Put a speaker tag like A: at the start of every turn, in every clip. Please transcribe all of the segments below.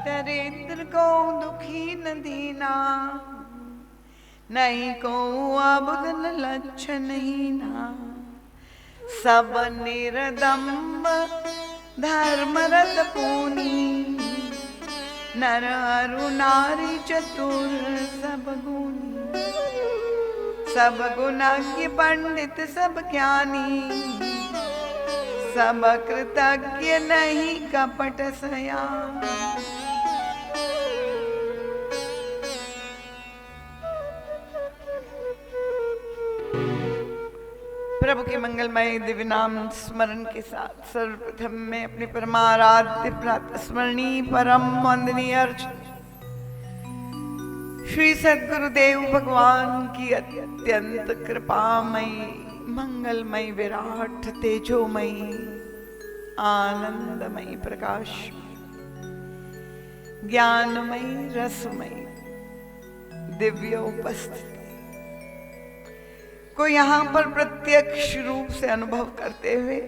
A: दरिद्र को दुखी न दीना, नहीं को अबुद लक्षण हीना। सब निर्दम्ब धर्मरत पूनी, नर अरु नारी चतुर सब गुणी। सब गुणज्ञ पंडित सब ज्ञानी, सब कृतज्ञ नहीं कपट सयान। प्रभु के मंगलमय दिव्य नाम स्मरण के साथ सर्वप्रथम मैं अपने परमाराध्य प्रातः स्मरणीय परम वंदनीय अर्चन श्री सद्गुरुदेव भगवान की अत्यंत कृपामयी मंगलमयी विराट तेजोमयी आनंदमयी प्रकाश ज्ञानमयी रसमयी दिव्य उपस्थिति को यहाँ पर प्रत्यक्ष रूप से अनुभव करते हुए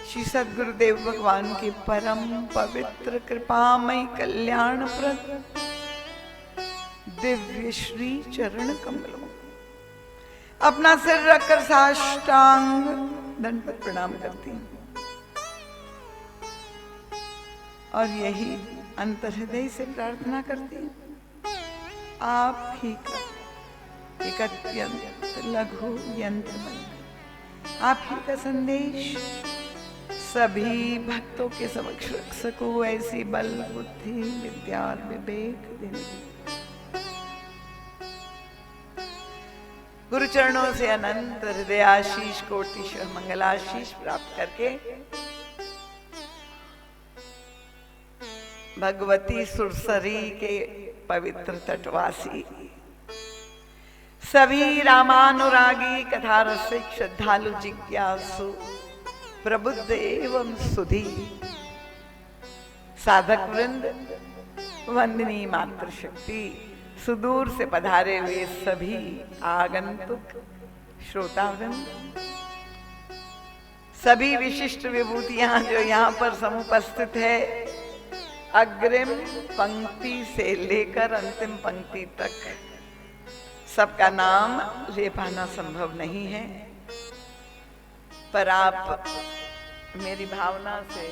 A: श्री सद्गुरुदेव भगवान के परम पवित्र कृपामय कल्याणप्रद दिव्य श्री चरण कमलों अपना सिर रखकर साष्टांग दंडवत प्रणाम करती हूँ और यही अंतर्हृदय से प्रार्थना करती हूँ आप ही का एक अत्यंत लघु यंत्र बन आप ही का संदेश सभी भक्तों के समक्ष रख सको, ऐसी बल बुद्धि विद्या और विवेक देने। गुरु चरणों से अनंत हृदय आशीष कोटिशः मंगलाशीष प्राप्त करके भगवती सुरसरी के पवित्र तटवासी सभी रामानुरागी कथा रसिक श्रद्धालु जिज्ञासु प्रबुद्ध एवं सुधी साधक वृंद वंदनीय मातृशक्ति सुदूर से पधारे हुए सभी आगंतुक श्रोता वृंद सभी विशिष्ट विभूतियां जो यहाँ पर समुपस्थित है अग्रिम पंक्ति से लेकर अंतिम पंक्ति तक सबका नाम ले पाना संभव नहीं है, पर आप मेरी भावना से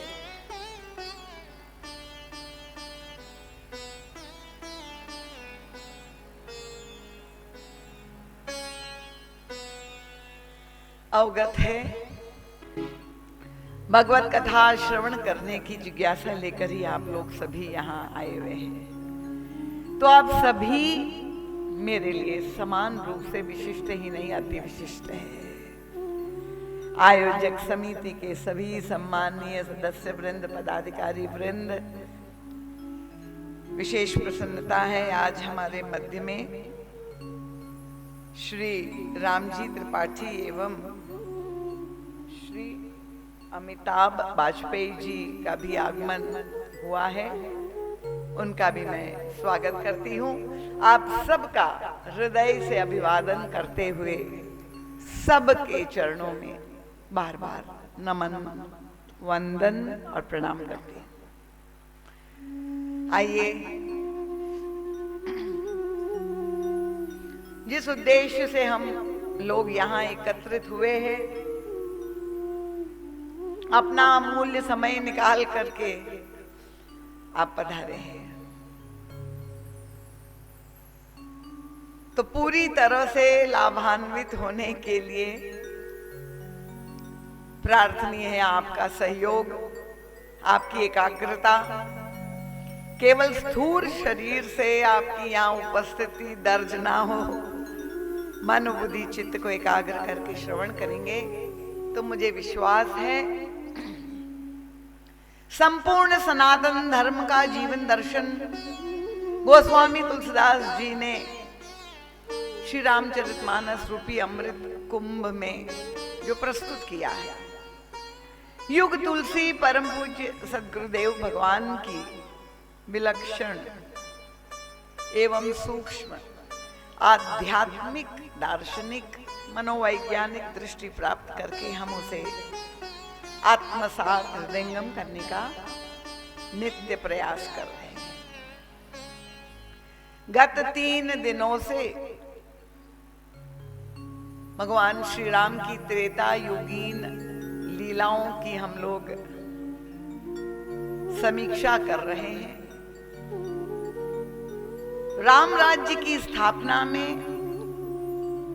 A: अवगत है। भगवत कथा श्रवण करने की जिज्ञासा लेकर ही आप लोग सभी यहाँ आए हुए हैं, तो आप सभी मेरे लिए समान रूप से विशिष्ट ही नहीं अति विशिष्ट है। आयोजक समिति के सभी सम्माननीय सदस्य वृंद पदाधिकारी वृंद, विशेष प्रसन्नता है आज हमारे मध्य में श्री रामजी त्रिपाठी एवं श्री अमिताभ वाजपेयी जी का भी आगमन हुआ है, उनका भी मैं स्वागत करती हूँ। आप सबका हृदय से अभिवादन करते हुए सबके चरणों में बार बार नमन वंदन और प्रणाम करती हूँ। आइए, जिस उद्देश्य से हम लोग यहाँ एकत्रित हुए हैं, अपना अमूल्य समय निकाल करके आप पधारे हैं, तो पूरी तरह से लाभान्वित होने के लिए प्रार्थनीय है आपका सहयोग, आपकी एकाग्रता। केवल स्थूल शरीर से आपकी यहाँ उपस्थिति दर्ज ना हो, मन बुद्धि चित्त को एकाग्र करके श्रवण करेंगे तो मुझे विश्वास है संपूर्ण सनातन धर्म का जीवन दर्शन गोस्वामी तुलसीदास जी ने श्री रामचरितमानस रूपी अमृत कुंभ में जो प्रस्तुत किया है, युग तुलसी परम पूज्य सद्गुरुदेव भगवान की विलक्षण एवं सूक्ष्म आध्यात्मिक दार्शनिक मनोवैज्ञानिक दृष्टि प्राप्त करके हम उसे आत्मसात हृदयंगम करने का नित्य प्रयास कर रहे हैं। गत 3 दिनों से भगवान श्री राम की त्रेता युगीन लीलाओं की हम लोग समीक्षा कर रहे हैं। राम राज्य की स्थापना में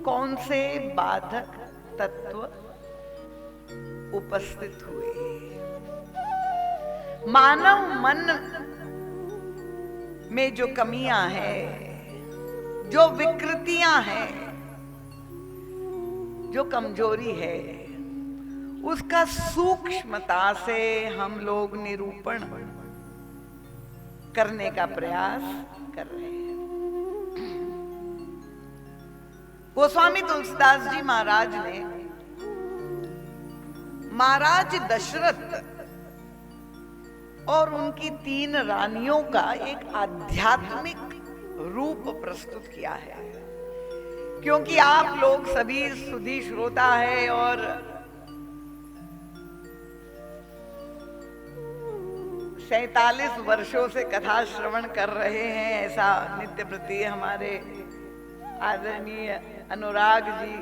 A: कौन से बाधक तत्व उपस्थित हुए, मानव मन में जो कमियां हैं, जो विकृतियां हैं, जो कमजोरी है, उसका सूक्ष्मता से हम लोग निरूपण करने का प्रयास कर रहे हैं। गोस्वामी तुलसीदास जी महाराज ने महाराज दशरथ और उनकी 3 रानियों का एक आध्यात्मिक रूप प्रस्तुत किया है। क्योंकि आप लोग सभी सुधी श्रोता है और सैतालीस वर्षों से कथा श्रवण कर रहे हैं, ऐसा नित्य प्रति हमारे आदरणीय अनुराग जी,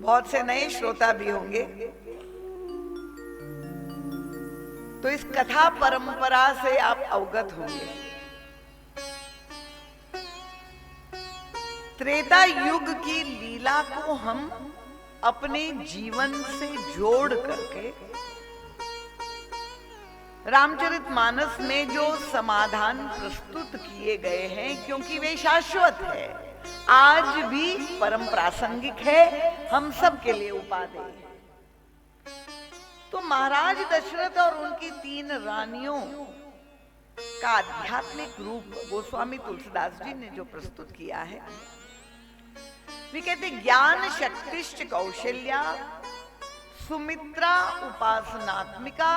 A: बहुत से नए श्रोता भी होंगे। तो इस कथा परंपरा से आप अवगत होंगे। त्रेता युग की लीला को हम अपने जीवन से जोड़ करके रामचरितमानस में जो समाधान प्रस्तुत किए गए हैं, क्योंकि वे शाश्वत है, आज भी परम प्रासंगिक है, हम सब के लिए उपादेय है। तो महाराज दशरथ और उनकी 3 रानियों का आध्यात्मिक रूप गोस्वामी तुलसीदास जी ने जो प्रस्तुत किया है, वे कहते ज्ञान शक्तिश्च कौशल्या सुमित्रा उपासनात्मिका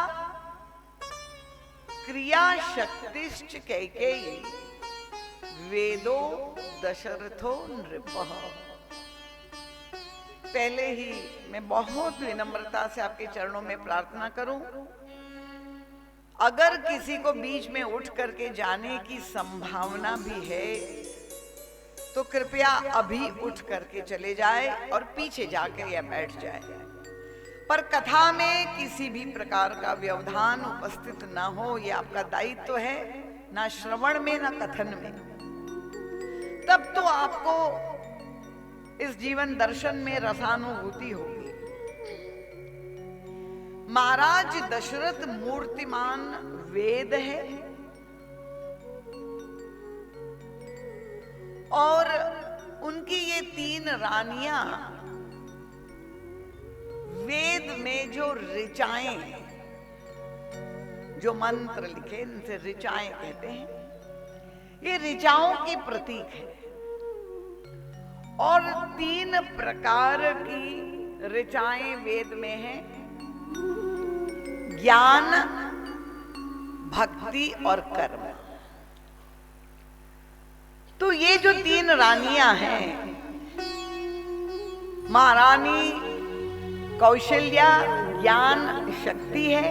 A: क्रिया शक्तिश्च कैकेयी वेदो दशरथो नृपः। पहले ही मैं बहुत विनम्रता से आपके चरणों में प्रार्थना करूं, अगर किसी को बीच में उठ करके जाने की संभावना भी है तो कृपया अभी उठ करके चले जाए और पीछे जाकर या बैठ जाए। पर कथा में किसी भी प्रकार का व्यवधान उपस्थित ना हो, यह आपका दायित्व है, ना श्रवण में ना कथन में। तब तो आपको इस जीवन दर्शन में रसानुभूति होगी। महाराज दशरथ मूर्तिमान वेद है और उनकी ये 3 रानियां वेद में जो ऋचाएं हैं, जो मंत्र लिखे, इनसे ऋचाएं कहते हैं, ये ऋचाओं की प्रतीक है। और 3 प्रकार की ऋचाएं वेद में हैं, ज्ञान, भक्ति और कर्म। तो ये जो 3 रानियां हैं, महारानी कौशल्या ज्ञान शक्ति है,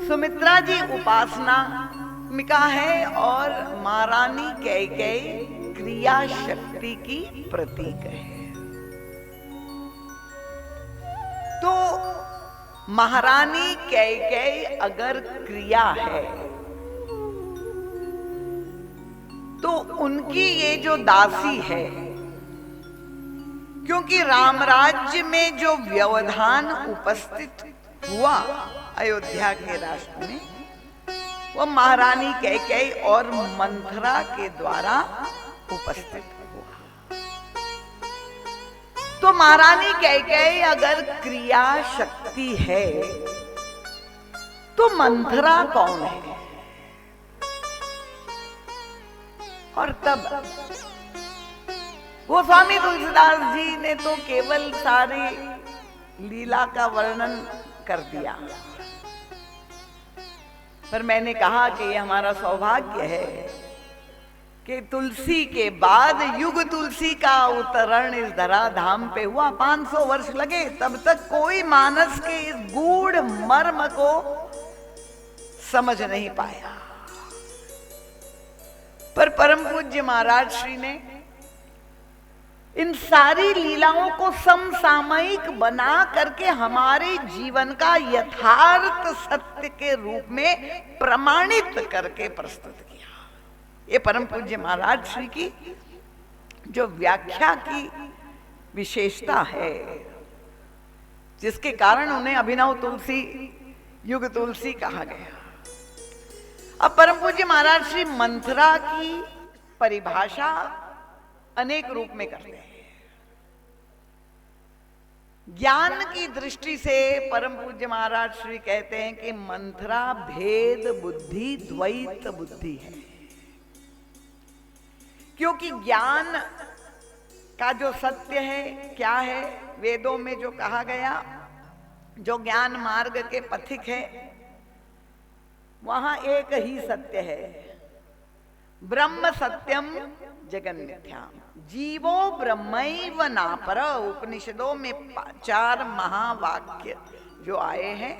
A: सुमित्रा जी उपासनात्मिका है और महारानी कैकेयी क्रिया शक्ति की प्रतीक है। तो महारानी कैकेयी अगर क्रिया है तो उनकी ये जो दासी है, क्योंकि रामराज्य में जो व्यवधान उपस्थित हुआ अयोध्या के राष्ट्र में, वह महारानी कैकेयी और मंथरा के द्वारा उपस्थित हुआ। तो महारानी कैकेयी अगर क्रिया शक्ति है तो मंथरा कौन है? और तब गोस्वामी तुलसीदास जी ने तो केवल सारी लीला का वर्णन कर दिया, पर मैंने कहा कि यह हमारा सौभाग्य है कि तुलसी के बाद युग तुलसी का अवतरण इस धरा धाम पे हुआ। 500 वर्ष लगे, तब तक कोई मानस के इस गूढ़ मर्म को समझ नहीं पाया। पर परम पूज्य महाराज श्री ने इन सारी लीलाओं को समसामयिक बना करके हमारे जीवन का यथार्थ सत्य के रूप में प्रमाणित करके प्रस्तुत किया। ये परम पूज्य महाराज श्री की जो व्याख्या की विशेषता है, जिसके कारण उन्हें अभिनव तुलसी, युग तुलसी कहा गया। अब परम पूज्य महाराज श्री मंथरा की परिभाषा अनेक रूप में करते हैं। ज्ञान की दृष्टि से परम पूज्य महाराज श्री कहते हैं कि मंथरा भेद बुद्धि, द्वैत बुद्धि है। क्योंकि ज्ञान का जो सत्य है क्या है, वेदों में जो कहा गया, जो ज्ञान मार्ग के पथिक है, वहां एक ही सत्य है, ब्रह्म सत्यम जगन मिथ्या, जीवो ब्रह्मैव नापर। उपनिषदों में 4 महावाक्य जो आए हैं,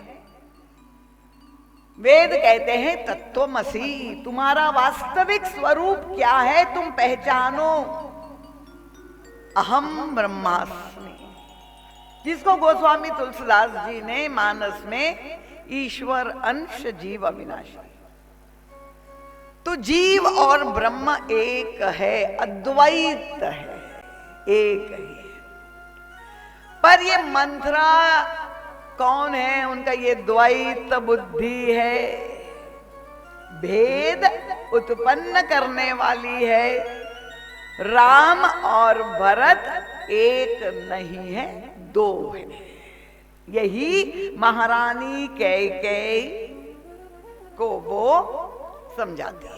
A: वेद कहते हैं तत्वमसि, तुम्हारा वास्तविक स्वरूप क्या है तुम पहचानो, अहम ब्रह्मास्मि, जिसको गोस्वामी तुलसीदास जी ने मानस में ईश्वर अंश जीव अविनाशी, तो जीव और ब्रह्म एक है, अद्वैत है, एक ही है। पर ये मंथरा कौन है, उनका ये द्वैत बुद्धि है, भेद उत्पन्न करने वाली है। राम और भरत एक नहीं है, 2 है। यही महारानी कैकेयी को वो समझाती है।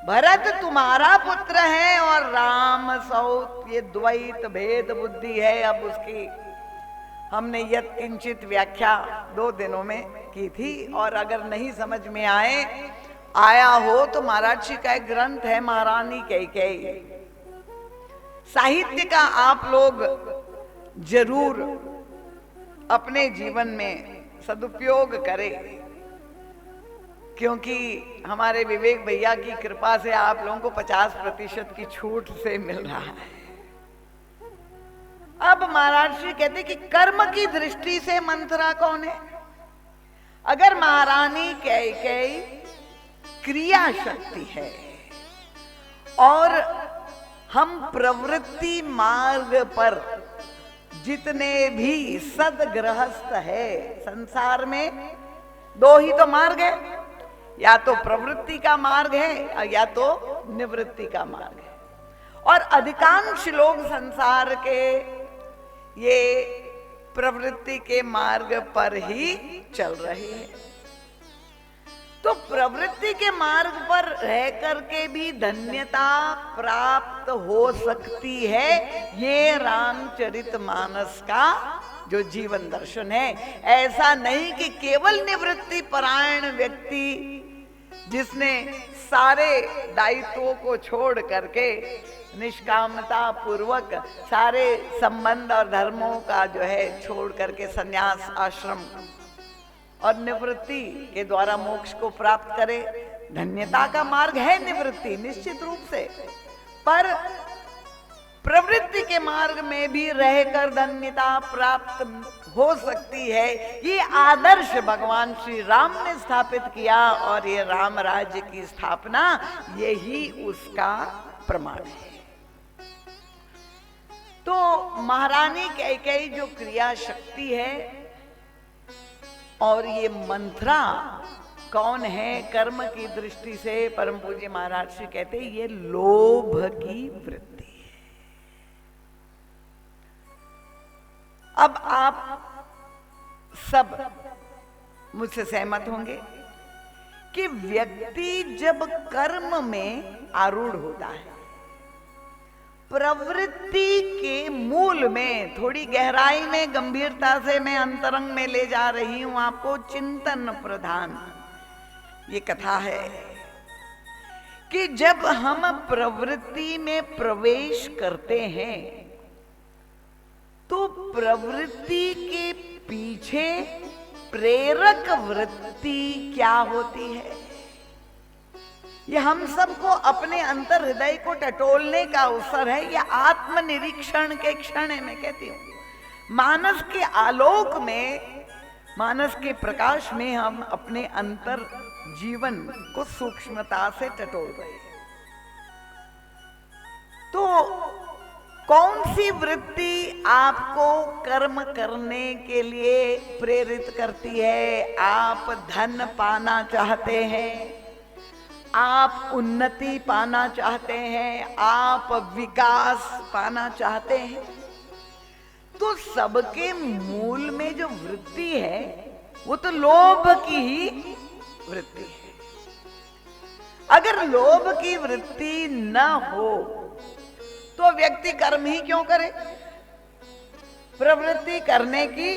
A: भरत तुम्हारा पुत्र है और राम सौत, ये द्वैत भेद बुद्धि है। अब उसकी हमने यत् किंचित व्याख्या 2 दिनों में की थी, और अगर नहीं समझ में आया हो तो महाराज जी का एक ग्रंथ है महारानी कैकेयी, साहित्य का आप लोग जरूर अपने जीवन में सदुपयोग करें, क्योंकि हमारे विवेक भैया की कृपा से आप लोगों को 50% की छूट से मिल रहा है। अब महाराज श्री कहते कि कर्म की दृष्टि से मंथरा कौन है। अगर महारानी कैकेयी क्रिया शक्ति है और हम प्रवृत्ति मार्ग पर जितने भी सदगृहस्थ है संसार में, 2 ही तो मार्ग है, या तो प्रवृत्ति का मार्ग है या तो निवृत्ति का मार्ग है। और अधिकांश लोग संसार के ये प्रवृत्ति के मार्ग पर ही चल रहे हैं। तो प्रवृत्ति के मार्ग पर रह करके भी धन्यता प्राप्त हो सकती है, ये रामचरितमानस का जो जीवन दर्शन है। ऐसा नहीं कि केवल निवृत्ति परायण व्यक्ति जिसने सारे दायित्वों को छोड़ करके निष्कामता पूर्वक सारे संबंध और धर्मों का जो है छोड़ करके संन्यास आश्रम और निवृत्ति के द्वारा मोक्ष को प्राप्त करे। धन्यता का मार्ग है निवृत्ति निश्चित रूप से, पर प्रवृत्ति के मार्ग में भी रहकर धन्यता प्राप्त हो सकती है। ये आदर्श भगवान श्री राम ने स्थापित किया और ये राम राज्य की स्थापना यही उसका प्रमाण है। तो महारानी कैकेयी जो क्रिया शक्ति है और ये मंथरा कौन है कर्म की दृष्टि से, परम पूज्य महाराज श्री कहते हैं ये लोभ की वृत्ति है। अब आप सब मुझसे सहमत होंगे कि व्यक्ति जब कर्म में आरूढ़ होता है, प्रवृत्ति के मूल में, थोड़ी गहराई में गंभीरता से मैं अंतरंग में ले जा रही हूं आपको, चिंतन प्रधान ये कथा है कि जब हम प्रवृत्ति में प्रवेश करते हैं तो प्रवृत्ति के पीछे प्रेरक वृत्ति क्या होती है, ये हम सबको अपने अंतर हृदय को टटोलने का अवसर है। यह आत्मनिरीक्षण के क्षण है। मैं कहती हूँ मानस के आलोक में, मानस के प्रकाश में हम अपने अंतर जीवन को सूक्ष्मता से टटोल रहे हैं। तो कौन सी वृत्ति आपको कर्म करने के लिए प्रेरित करती है? आप धन पाना चाहते हैं, आप उन्नति पाना चाहते हैं, आप विकास पाना चाहते हैं, तो सबके मूल में जो वृत्ति है वो तो लोभ की ही वृत्ति है। अगर लोभ की वृत्ति न हो तो व्यक्ति कर्म ही क्यों करे? प्रवृत्ति करने की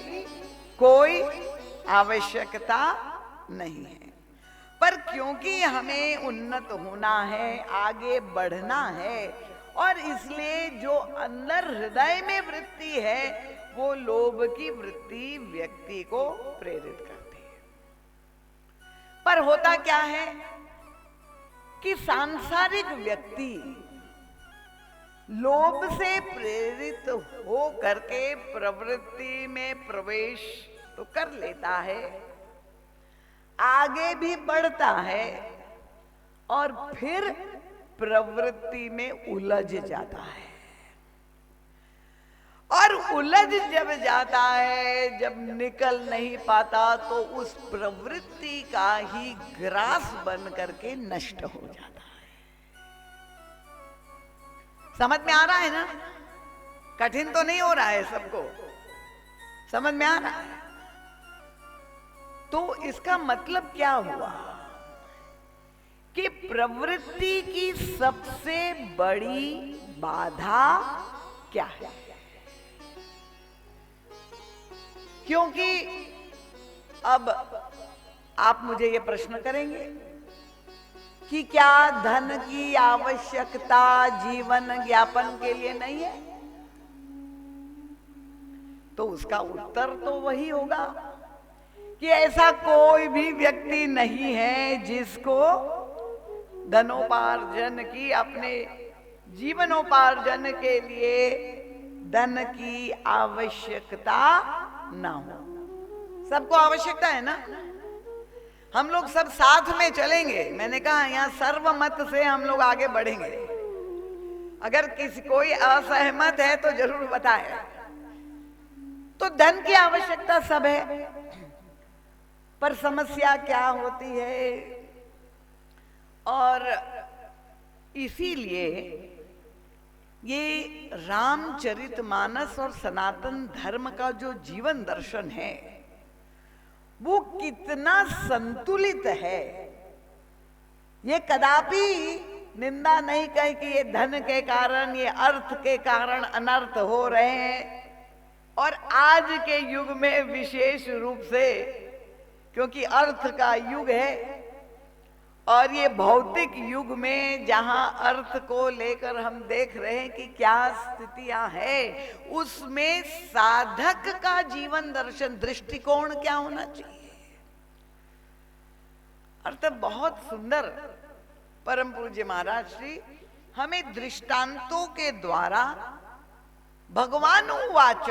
A: कोई आवश्यकता नहीं है। पर क्योंकि हमें उन्नत होना है, आगे बढ़ना है, और इसलिए जो अंदर हृदय में वृत्ति है वो लोभ की वृत्ति व्यक्ति को प्रेरित करती है। पर होता क्या है कि सांसारिक व्यक्ति लोभ से प्रेरित हो करके प्रवृत्ति में प्रवेश तो कर लेता है, आगे भी बढ़ता है, और फिर प्रवृत्ति में उलझ जाता है। और उलझ जब जाता है, जब निकल नहीं पाता, तो उस प्रवृत्ति का ही ग्रास बन करके नष्ट हो जाता है। समझ में आ रहा है ना? कठिन तो नहीं हो रहा है, सबको समझ में आ रहा है। तो इसका मतलब क्या हुआ कि प्रवृत्ति की सबसे बड़ी बाधा क्या है? क्योंकि अब आप मुझे ये प्रश्न करेंगे कि क्या धन की आवश्यकता जीवन ज्ञापन के लिए नहीं है? तो उसका उत्तर तो वही होगा कि ऐसा कोई भी व्यक्ति नहीं है जिसको धनोपार्जन की, अपने जीवनोपार्जन के लिए धन की आवश्यकता ना हो। सबको आवश्यकता है ना? हम लोग सब साथ में चलेंगे। मैंने कहा यहाँ सर्वमत से हम लोग आगे बढ़ेंगे। अगर किसी कोई असहमत है तो जरूर बताए। तो धन की आवश्यकता सब है, पर समस्या क्या होती है? और इसीलिए ये रामचरितमानस और सनातन धर्म का जो जीवन दर्शन है वो कितना संतुलित है। ये कदापि निंदा नहीं कहे कि ये धन के कारण, ये अर्थ के कारण अनर्थ हो रहे हैं। और आज के युग में विशेष रूप से, क्योंकि अर्थ का युग है, और ये भौतिक युग में जहां अर्थ को लेकर हम देख रहे हैं कि क्या स्थितियां हैं, उसमें साधक का जीवन दर्शन, दृष्टिकोण क्या होना चाहिए? अर्थ बहुत सुंदर परम पूज्य महाराज श्री हमें दृष्टांतों के द्वारा भगवानुवाच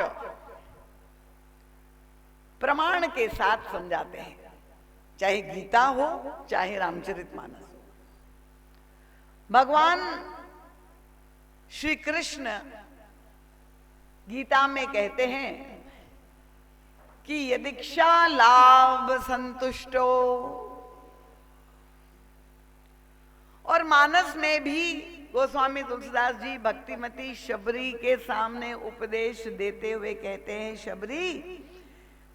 A: प्रमाण के साथ समझाते हैं। चाहे गीता हो, चाहे रामचरितमानस हो। भगवान श्री कृष्ण गीता में कहते हैं कि यदीक्षा लाभ संतुष्टो, और मानस में भी गोस्वामी तुलसीदास जी भक्तिमती शबरी के सामने उपदेश देते हुए कहते हैं, शबरी,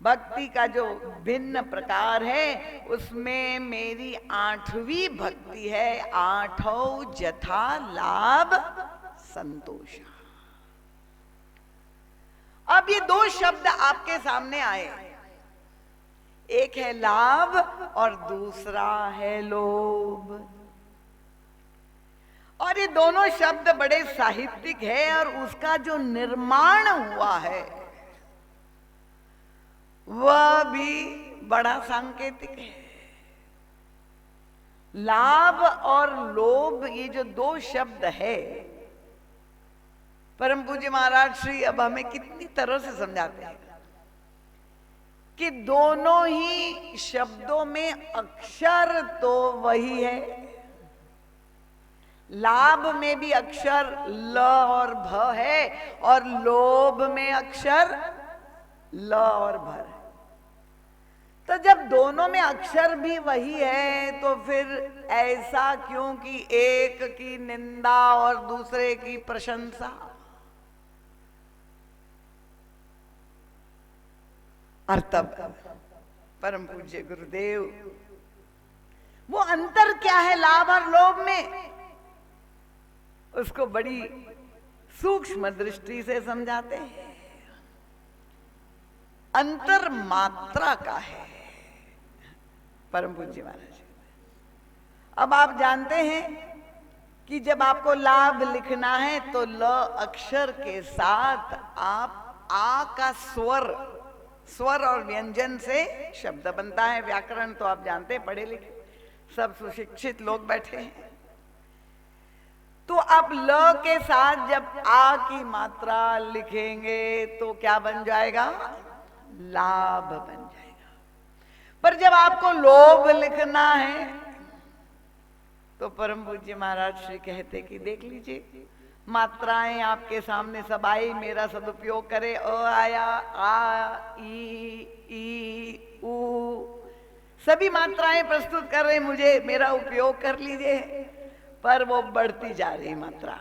A: भक्ति का जो भिन्न प्रकार है उसमें मेरी 8वीं भक्ति है, 8 जथा लाभ संतोष। अब ये 2 शब्द आपके सामने आए, एक है लाभ और दूसरा है लोभ। और ये दोनों शब्द बड़े साहित्यिक है, और उसका जो निर्माण हुआ है वह भी बड़ा सांकेतिक है। लाभ और लोभ, ये जो दो शब्द है, परम पूज्य महाराज श्री अब हमें कितनी तरह से समझाते हैं कि दोनों ही शब्दों में अक्षर तो वही है। लाभ में भी अक्षर ल और भ है और लोभ में अक्षर ल और भ है। तो जब दोनों में अक्षर भी वही है तो फिर ऐसा क्यों कि एक की निंदा और दूसरे की प्रशंसा? और तब परम पूज्य गुरुदेव वो अंतर क्या है लाभ और लोभ में, उसको बड़ी सूक्ष्म दृष्टि से समझाते हैं। अंतर मात्रा का है परम पूज्य महाराज। अब आप जानते हैं कि जब आपको लाभ लिखना है तो ल अक्षर के साथ आप आ का स्वर और व्यंजन से शब्द बनता है। व्याकरण तो आप जानते हैं, पढ़े लिखे सब सुशिक्षित लोग बैठे हैं। तो आप ल के साथ जब आ की मात्रा लिखेंगे तो क्या बन जाएगा? लाभ बन जाएगा। पर जब आपको लोभ लिखना है तो परम पूज्य महाराज श्री कहते कि देख लीजिए, मात्राएं आपके सामने सब आई, मेरा सदुपयोग करे। अ आया, आ, ई, उ, सभी मात्राएं प्रस्तुत कर रहे, मुझे मेरा उपयोग कर लीजिए। पर वो बढ़ती जा रही मात्रा,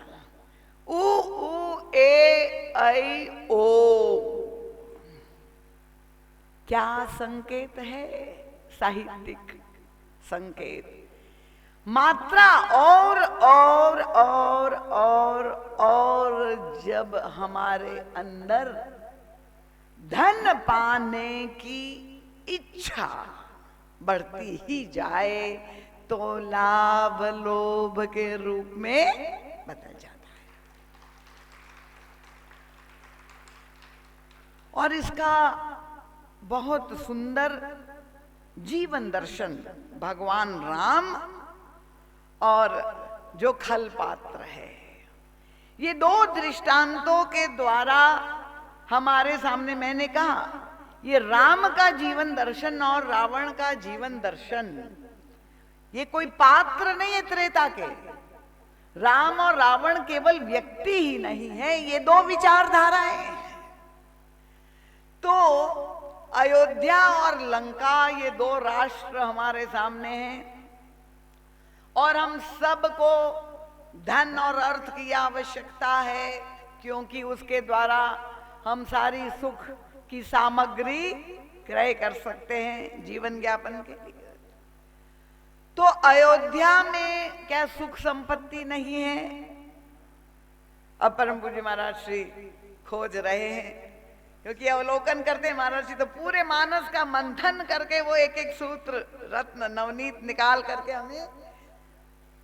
A: उ, ए, ऐ, ओ। क्या संकेत है? साहित्यिक संकेत। मात्रा और जब हमारे अंदर धन पाने की इच्छा बढ़ती ही जाए तो लाभ लोभ के रूप में बदल जाता है। और इसका बहुत सुंदर जीवन दर्शन भगवान राम और जो खल पात्र है, ये दो दृष्टांतों के द्वारा हमारे सामने, मैंने कहा ये राम का जीवन दर्शन और रावण का जीवन दर्शन, ये कोई पात्र नहीं है त्रेता के। राम और रावण केवल व्यक्ति ही नहीं है, ये दो विचारधाराएं हैं। तो अयोध्या और लंका, ये दो राष्ट्र हमारे सामने हैं और हम सबको धन और अर्थ की आवश्यकता है, क्योंकि उसके द्वारा हम सारी सुख की सामग्री क्रय कर सकते हैं जीवन यापन के लिए। तो अयोध्या में क्या सुख संपत्ति नहीं है? अब परम पूज्य महाराज श्री खोज रहे हैं, क्योंकि अवलोकन करते हैं महाराज जी तो पूरे मानस का मंथन करके वो एक एक सूत्र रत्न नवनीत निकाल करके हमें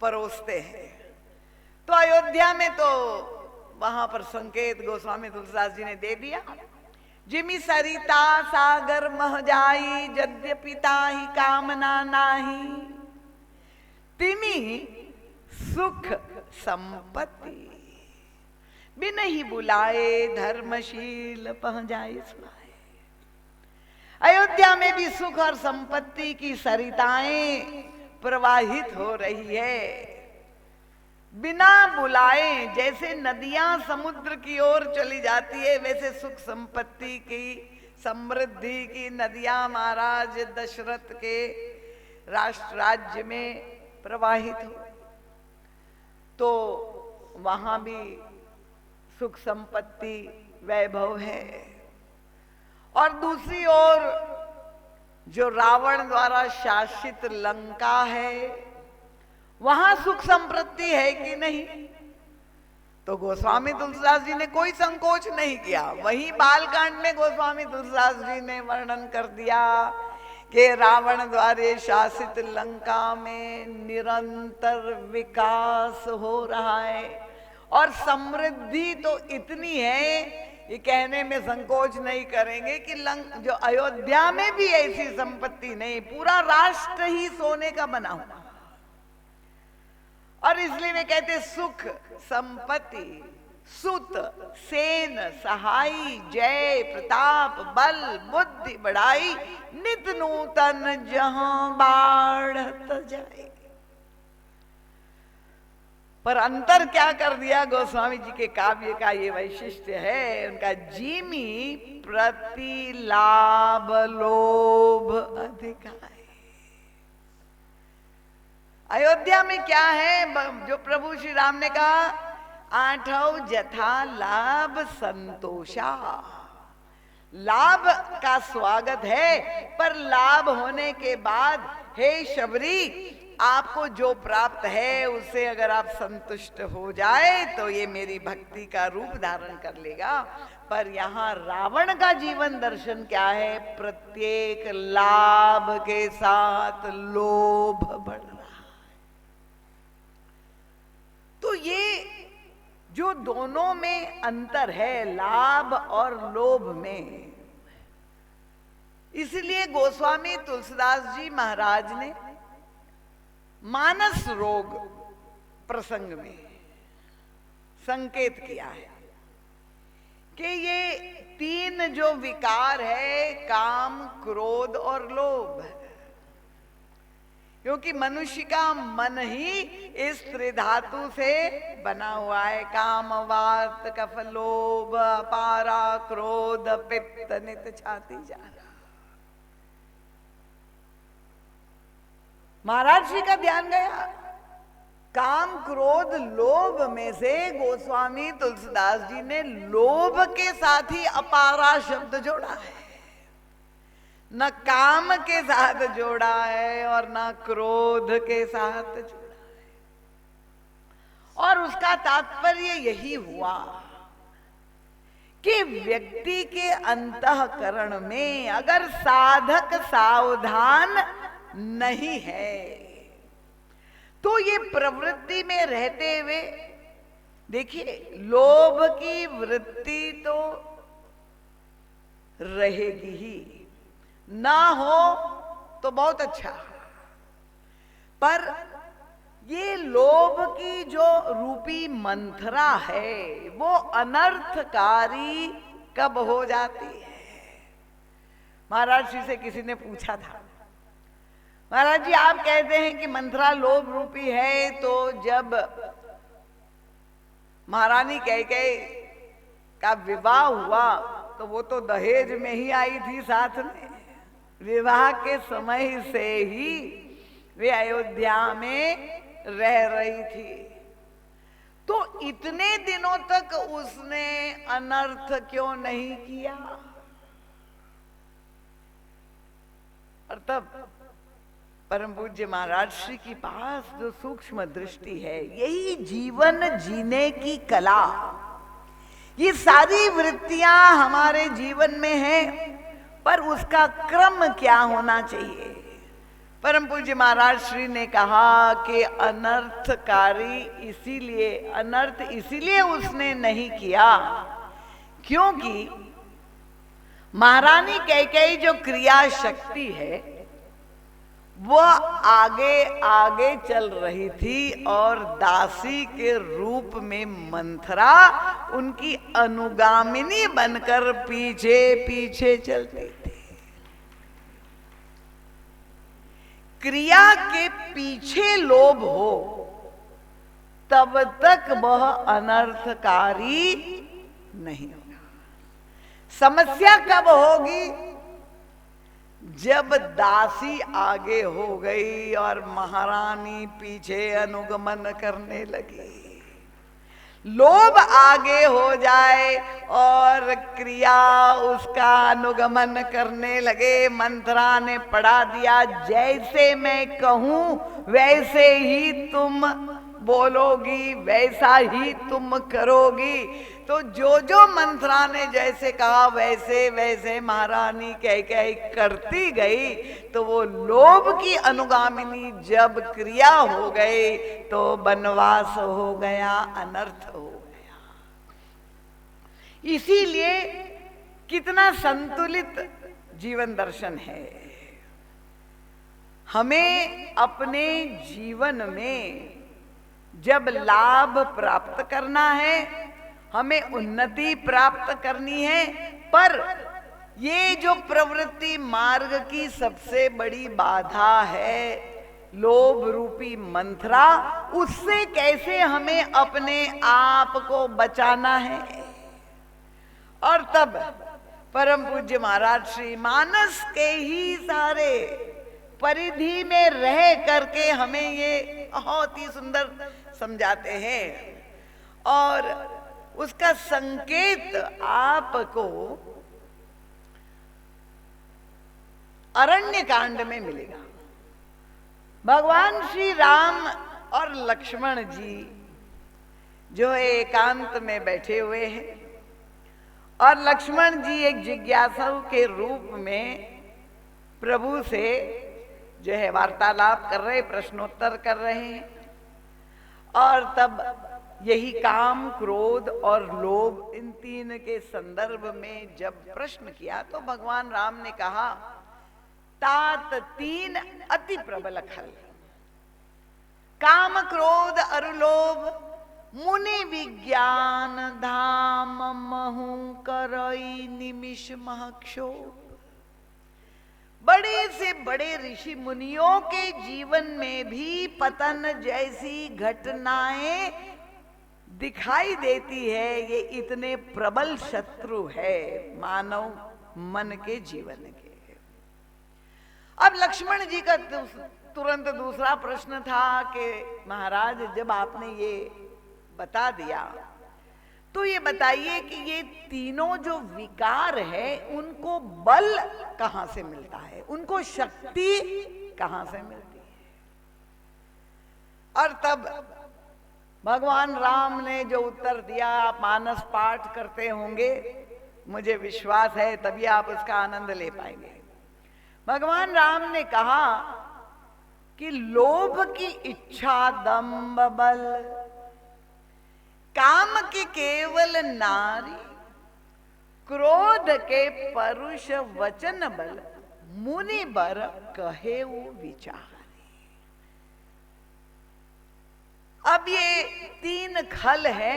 A: परोसते हैं। तो अयोध्या में तो वहां पर संकेत गोस्वामी तुलसीदास जी ने दे दिया। जिमि सरिता सागर मह जाई, यद्यपि ताहि कामना नाही, तिमि सुख संपत्ति, बिन ही बुलाए धर्मशील पह जाए सुनाए। अयोध्या में भी सुख और संपत्ति की सरिताएं प्रवाहित हो रही है, बिना बुलाए। जैसे नदियां समुद्र की ओर चली जाती है, वैसे सुख संपत्ति की, समृद्धि की नदियां महाराज दशरथ के राष्ट्र राज्य में प्रवाहित हो। तो वहां भी सुख संपत्ति वैभव है। और दूसरी ओर जो रावण द्वारा शासित लंका है, वहां सुख संपत्ति है कि नहीं? तो गोस्वामी तुलसीदास जी ने कोई संकोच नहीं किया। वही बालकांड में गोस्वामी तुलसीदास जी ने वर्णन कर दिया कि रावण द्वारा शासित लंका में निरंतर विकास हो रहा है और समृद्धि तो इतनी है ये कहने में संकोच नहीं करेंगे कि जो अयोध्या में भी ऐसी संपत्ति नहीं, पूरा राष्ट्र ही सोने का बना हुआ। और इसलिए वे कहते सुख संपत्ति सुत सेन सहाई जय प्रताप बल बुद्धि बढ़ाई नित नूतन जहां बाढ़त जाए। पर अंतर क्या कर दिया गोस्वामी जी के काव्य का, ये वैशिष्ट्य है उनका, जीमी प्रति लाभ लोभ अधिक है। अयोध्या में क्या है जो प्रभु श्री राम ने कहा, आठौ जथा लाभ संतोषा। लाभ का स्वागत है, पर लाभ होने के बाद हे शबरी आपको जो प्राप्त है उससे अगर आप संतुष्ट हो जाए तो ये मेरी भक्ति का रूप धारण कर लेगा। पर यहाँ रावण का जीवन दर्शन क्या है, प्रत्येक लाभ के साथ लोभ बढ़ रहा है। तो ये जो दोनों में अंतर है लाभ और लोभ में, इसलिए गोस्वामी तुलसीदास जी महाराज ने मानस रोग प्रसंग में संकेत किया है कि ये तीन जो विकार है, काम क्रोध और लोभ है। क्योंकि मनुष्य का मन ही इस त्रिधातु से बना हुआ है, काम वात कफ लोभ अपारा क्रोध पित्त नित छाती जा। महाराज जी का ध्यान गया, काम क्रोध लोभ में से गोस्वामी तुलसीदास जी ने लोभ के साथ ही अपारा शब्द जोड़ा है, न काम के साथ जोड़ा है और न क्रोध के साथ जोड़ा है। और उसका तात्पर्य यही हुआ कि व्यक्ति के अंतःकरण में अगर साधक सावधान नहीं है तो ये प्रवृत्ति में रहते हुए, देखिए लोभ की वृत्ति तो रहेगी ही, ना हो तो बहुत अच्छा, पर ये लोभ की जो रूपी मंथरा है वो अनर्थकारी कब हो जाती है। महाराज जी से किसी ने पूछा था, महाराज जी आप कहते हैं कि मंथरा लोभ रूपी है, तो जब महारानी कैकेयी का विवाह हुआ तो वो तो दहेज में ही आई थी, साथ में विवाह के समय से ही वे अयोध्या में रह रही थी, तो इतने दिनों तक उसने अनर्थ क्यों नहीं किया। और तब परम पूज्य महाराज श्री के पास जो सूक्ष्म दृष्टि है, यही जीवन जीने की कला, ये सारी वृत्तियां हमारे जीवन में हैं, पर उसका क्रम क्या होना चाहिए। परम पूज्य महाराज श्री ने कहा कि अनर्थकारी इसीलिए, अनर्थ इसीलिए उसने नहीं किया क्योंकि महारानी कैकेयी जो क्रिया शक्ति है वो आगे आगे चल रही थी और दासी के रूप में मंथरा उनकी अनुगामिनी बनकर पीछे पीछे चल रही थी। क्रिया के पीछे लोभ हो तब तक वह अनर्थकारी नहीं होगा। समस्या कब होगी, जब दासी आगे हो गई और महारानी पीछे अनुगमन करने लगी। लोभ आगे हो जाए और क्रिया उसका अनुगमन करने लगे। मंथरा ने पढ़ा दिया, जैसे मैं कहूं वैसे ही तुम बोलोगी, वैसा ही तुम करोगी। तो जो मंथरा ने जैसे कहा वैसे वैसे महारानी कैकेयी करती गई, तो वो लोभ की अनुगामिनी जब क्रिया हो गई तो वनवास हो गया, अनर्थ हो गया। इसीलिए कितना संतुलित जीवन दर्शन है। हमें अपने जीवन में जब लाभ प्राप्त करना है, हमें उन्नति प्राप्त करनी है, पर ये जो प्रवृत्ति मार्ग की सबसे बड़ी बाधा है, लोभ रूपी मंथरा, उससे कैसे हमें अपने आप को बचाना है। और तब परम पूज्य महाराज श्री मानस के ही सारे परिधि में रह करके हमें ये बहुत ही सुंदर समझाते हैं। और उसका संकेत आपको अरण्य कांड में मिलेगा। भगवान श्री राम और लक्ष्मण जी जो एकांत में बैठे हुए हैं, और लक्ष्मण जी एक जिज्ञासु के रूप में प्रभु से जो है वार्तालाप कर रहे, प्रश्नोत्तर कर रहे हैं। और तब यही काम, क्रोध और लोभ, इन तीन के संदर्भ में जब प्रश्न किया तो भगवान राम ने कहा, तात तीन अति प्रबल खल, काम क्रोध अरु लोभ, मुनि विज्ञान धाम महु करई निमिष महक्षोभ। बड़े से बड़े ऋषि मुनियों के जीवन में भी पतन जैसी घटनाएं दिखाई देती है। ये इतने प्रबल शत्रु है मानव मन के जीवन के। अब लक्ष्मण जी का तुरंत दूसरा प्रश्न था कि महाराज, जब आपने ये बता दिया तो ये बताइए कि ये तीनों जो विकार है उनको बल कहां से मिलता है, उनको शक्ति कहां से मिलती है। और तब भगवान राम ने जो उत्तर दिया, आप मानस पाठ करते होंगे, मुझे विश्वास है, तभी आप उसका आनंद ले पाएंगे। भगवान राम ने कहा कि लोभ की इच्छा दंभ बल, काम की केवल नारी, क्रोध के परुष वचन बल, मुनि बर कहे वो विचार। अब ये तीन खल है,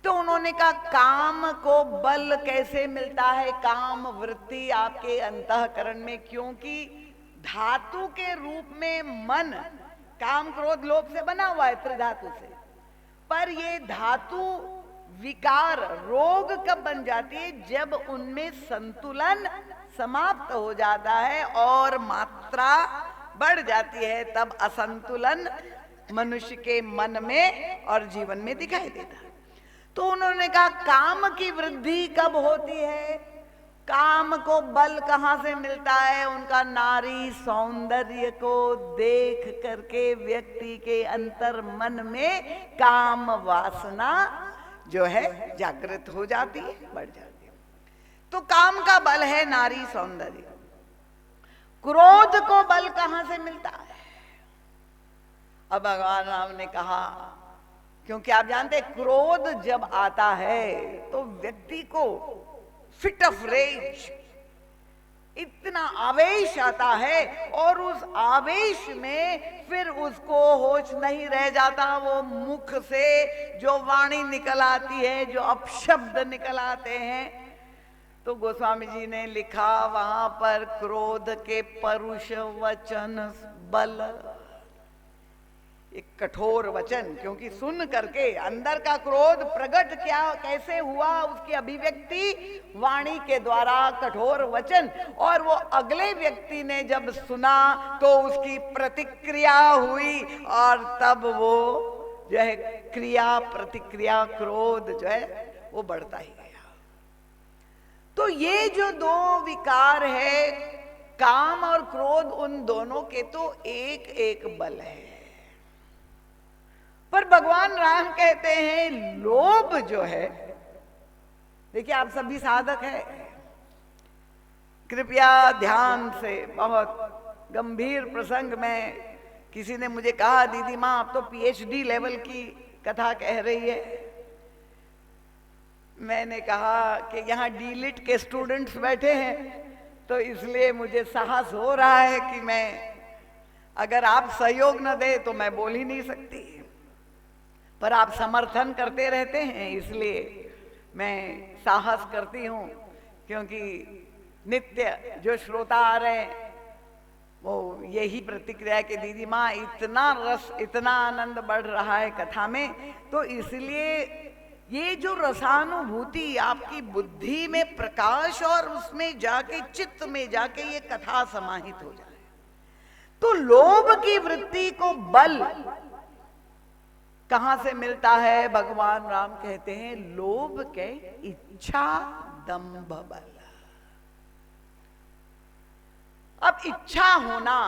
A: तो उन्होंने कहा काम को बल कैसे मिलता है, काम वृत्ति आपके अंतःकरण में, क्योंकि धातु के रूप में मन काम क्रोध लोभ से बना हुआ है, त्रिधातु से। पर ये धातु विकार रोग कब बन जाती है, जब उनमें संतुलन समाप्त हो जाता है और मात्रा बढ़ जाती है, तब असंतुलन मनुष्य के मन में और जीवन में दिखाई देता है। तो उन्होंने कहा काम की वृद्धि कब होती है, काम को बल कहां से मिलता है, उनका नारी सौंदर्य को देख करके व्यक्ति के अंतर मन में काम वासना जो है जागृत हो जाती है, बढ़ जाती है। तो काम का बल है नारी सौंदर्य। क्रोध को बल कहां से मिलता है? अब भगवान राम ने कहा, क्योंकि आप जानते हैं क्रोध जब आता है तो व्यक्ति को फिट ऑफ रेज, इतना आवेश आता है, और उस आवेश में फिर उसको होश नहीं रह जाता। वो मुख से जो वाणी निकल आती है, जो अपशब्द निकल आते हैं, तो गोस्वामी जी ने लिखा वहां पर क्रोध के परुष वचन बल, एक कठोर वचन, क्योंकि सुन करके अंदर का क्रोध प्रकट क्या कैसे हुआ, उसकी अभिव्यक्ति वाणी के द्वारा, कठोर वचन, और वो अगले व्यक्ति ने जब सुना तो उसकी प्रतिक्रिया हुई, और तब वो जो है क्रिया प्रतिक्रिया क्रोध जो है वो बढ़ता ही गया। तो ये जो दो विकार है, काम और क्रोध, उन दोनों के तो एक एक बल है। पर भगवान राम कहते हैं लोभ जो है, देखिए आप सभी साधक हैं, कृपया ध्यान से, बहुत गंभीर प्रसंग में किसी ने मुझे कहा, दीदी माँ आप तो पीएचडी लेवल की कथा कह रही है। मैंने कहा कि यहाँ डीलिट के स्टूडेंट्स बैठे हैं, तो इसलिए मुझे साहस हो रहा है कि मैं, अगर आप सहयोग न दे तो मैं बोल ही नहीं सकती, पर आप समर्थन करते रहते हैं इसलिए मैं साहस करती हूँ। क्योंकि नित्य जो श्रोता आ रहे हैं वो यही प्रतिक्रिया कि दीदी माँ इतना रस, इतना आनंद बढ़ रहा है कथा में, तो इसलिए ये जो रसानुभूति आपकी बुद्धि में प्रकाश और उसमें जाके चित्त में जाके ये कथा समाहित हो जाए, तो लोभ की वृत्ति को बल कहां से मिलता है? भगवान राम कहते हैं लोभ के इच्छा दंभ बल। अब इच्छा होना,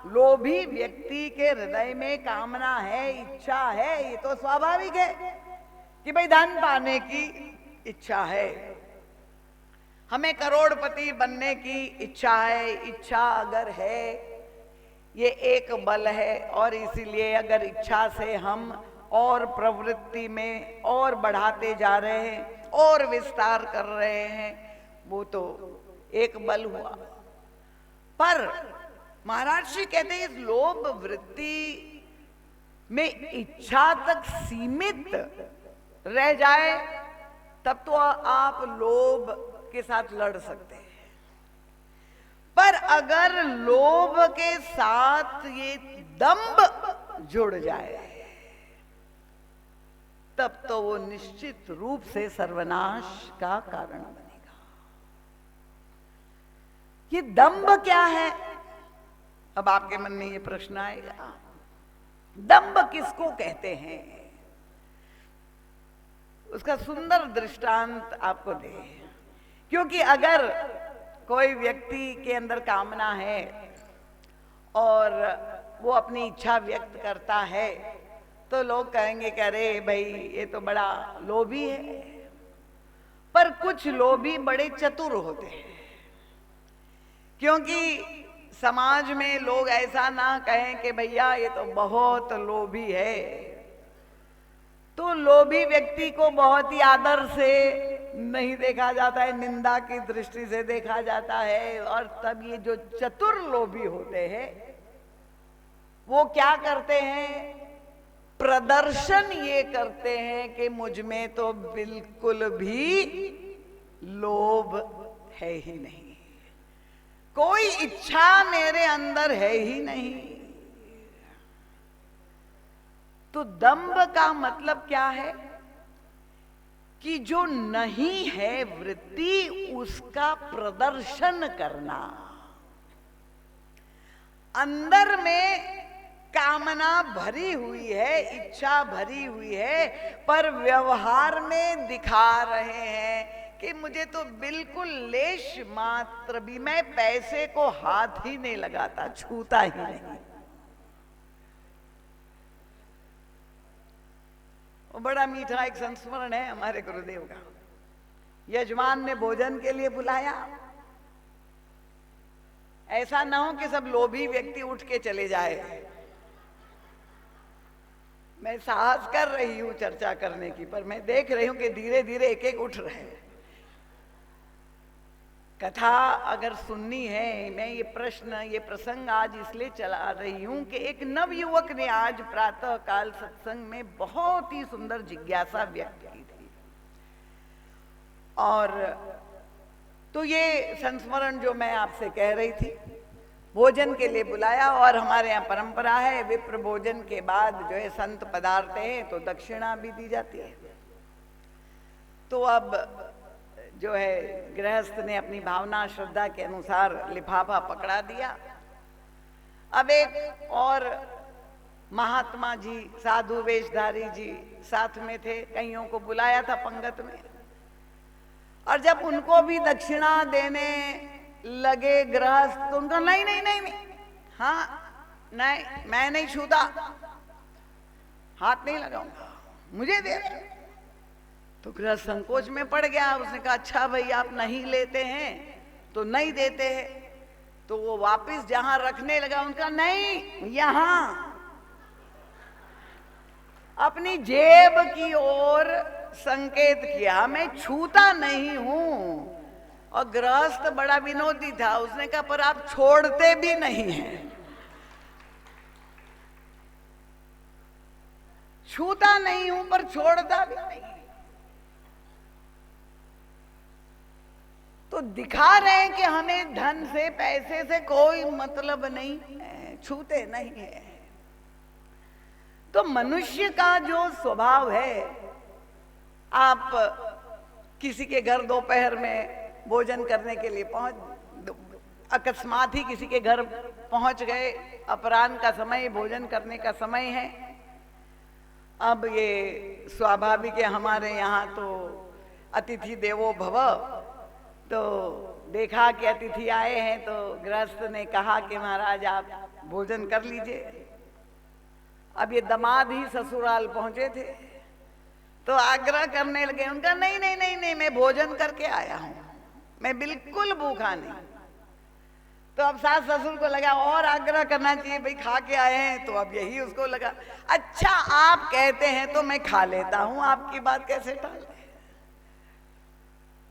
A: लोभी व्यक्ति के हृदय में कामना है, इच्छा है, ये तो स्वाभाविक है कि भाई धन पाने की इच्छा है, हमें करोड़पति बनने की इच्छा है। इच्छा अगर है ये एक बल है, और इसीलिए अगर इच्छा से हम और प्रवृत्ति में और बढ़ाते जा रहे हैं और विस्तार कर रहे हैं, वो तो एक बल हुआ। पर महाराज जी कहते हैं इस लोभ वृत्ति में इच्छा तक सीमित रह जाए तब तो आप लोभ के साथ लड़ सकते हैं, पर अगर लोभ के साथ ये दंभ जुड़ जाए तब तो वो निश्चित रूप से सर्वनाश का कारण बनेगा। ये दंभ क्या है? अब आपके मन में ये प्रश्न आएगा, दंभ किसको कहते हैं? उसका सुंदर दृष्टांत आपको दे, क्योंकि अगर कोई व्यक्ति के अंदर कामना है और वो अपनी इच्छा व्यक्त करता है तो लोग कहेंगे कि अरे भाई ये तो बड़ा लोभी है। पर कुछ लोभी बड़े चतुर होते हैं, क्योंकि समाज में लोग ऐसा ना कहें कि भैया ये तो बहुत लोभी है, तो लोभी व्यक्ति को बहुत ही आदर से नहीं देखा जाता है, निंदा की दृष्टि से देखा जाता है। और तब ये जो चतुर लोभी होते हैं वो क्या करते हैं? प्रदर्शन ये करते हैं कि मुझ में तो बिल्कुल भी लोभ है ही नहीं, कोई इच्छा मेरे अंदर है ही नहीं। तो दंभ का मतलब क्या है? कि जो नहीं है वृत्ति उसका प्रदर्शन करना। अंदर में कामना भरी हुई है, इच्छा भरी हुई है, पर व्यवहार में दिखा रहे हैं कि मुझे तो बिल्कुल लेश मात्र भी, मैं पैसे को हाथ ही नहीं लगाता, छूता ही नहीं। वो बड़ा मीठा एक संस्मरण है हमारे गुरुदेव का। यजमान ने भोजन के लिए बुलाया, ऐसा ना हो कि सब लोभी व्यक्ति उठ के चले जाए। मैं साहस कर रही हूं चर्चा करने की, पर मैं देख रही हूं कि धीरे धीरे एक एक उठ रहे हैं। कथा अगर सुननी है, मैं ये प्रश्न, ये प्रसंग आज इसलिए चला रही हूं कि एक नवयुवक ने आज प्रातः काल सत्संग में बहुत ही सुंदर जिज्ञासा व्यक्त की थी। और तो ये संस्मरण जो मैं आपसे कह रही थी, भोजन के लिए बुलाया, और हमारे यहाँ परंपरा है विप्र भोजन के बाद जो है संत पदार्थ हैं तो दक्षिणा भी दी जाती है। तो अब जो है गृहस्थ ने अपनी भावना श्रद्धा के अनुसार लिफाफा पकड़ा दिया। अब एक और महात्मा जी, साधु वेशधारी जी साथ में थे, कईयों को बुलाया था पंगत में, और जब उनको भी दक्षिणा देने लगे गृहस्थ तो उनका नहीं नहीं नहीं नहीं, हाँ नहीं, मैं नहीं छूता, हाथ नहीं लगाऊंगा, मुझे दे। तो गृहस्थ संकोच में पड़ गया। उसने कहा अच्छा भाई आप नहीं लेते हैं तो नहीं देते हैं। तो वो वापस जहां रखने लगा, उनका नहीं, यहां अपनी जेब की ओर संकेत किया, मैं छूता नहीं हूं। और गृहस्थ बड़ा विनोदी था, उसने कहा पर आप छोड़ते भी नहीं हैं। छूता नहीं हूं पर छोड़ता भी नहीं। तो दिखा रहे हैं कि हमें धन से, पैसे से कोई मतलब नहीं है, छूते नहीं है। तो मनुष्य का जो स्वभाव है, आप किसी के घर दोपहर में भोजन करने के लिए अकस्मात ही किसी के घर पहुंच गए, अपराह्न का समय, भोजन करने का समय है। अब ये स्वाभाविक है, हमारे यहाँ तो अतिथि देवो भव। तो देखा कि अतिथि आए हैं तो गृहस्थ ने कहा कि महाराज आप भोजन कर लीजिए। अब ये दामाद ही ससुराल पहुंचे थे तो आग्रह करने लगे। उनका नहीं नहीं नहीं नहीं, मैं भोजन करके आया हूं, मैं बिल्कुल भूखा नहीं। तो अब सास ससुर को लगा और आग्रह करना चाहिए, भाई खा के आए हैं। तो अब यही उसको लगा, अच्छा आप कहते हैं तो मैं खा लेता हूं, आपकी बात कैसे टाले।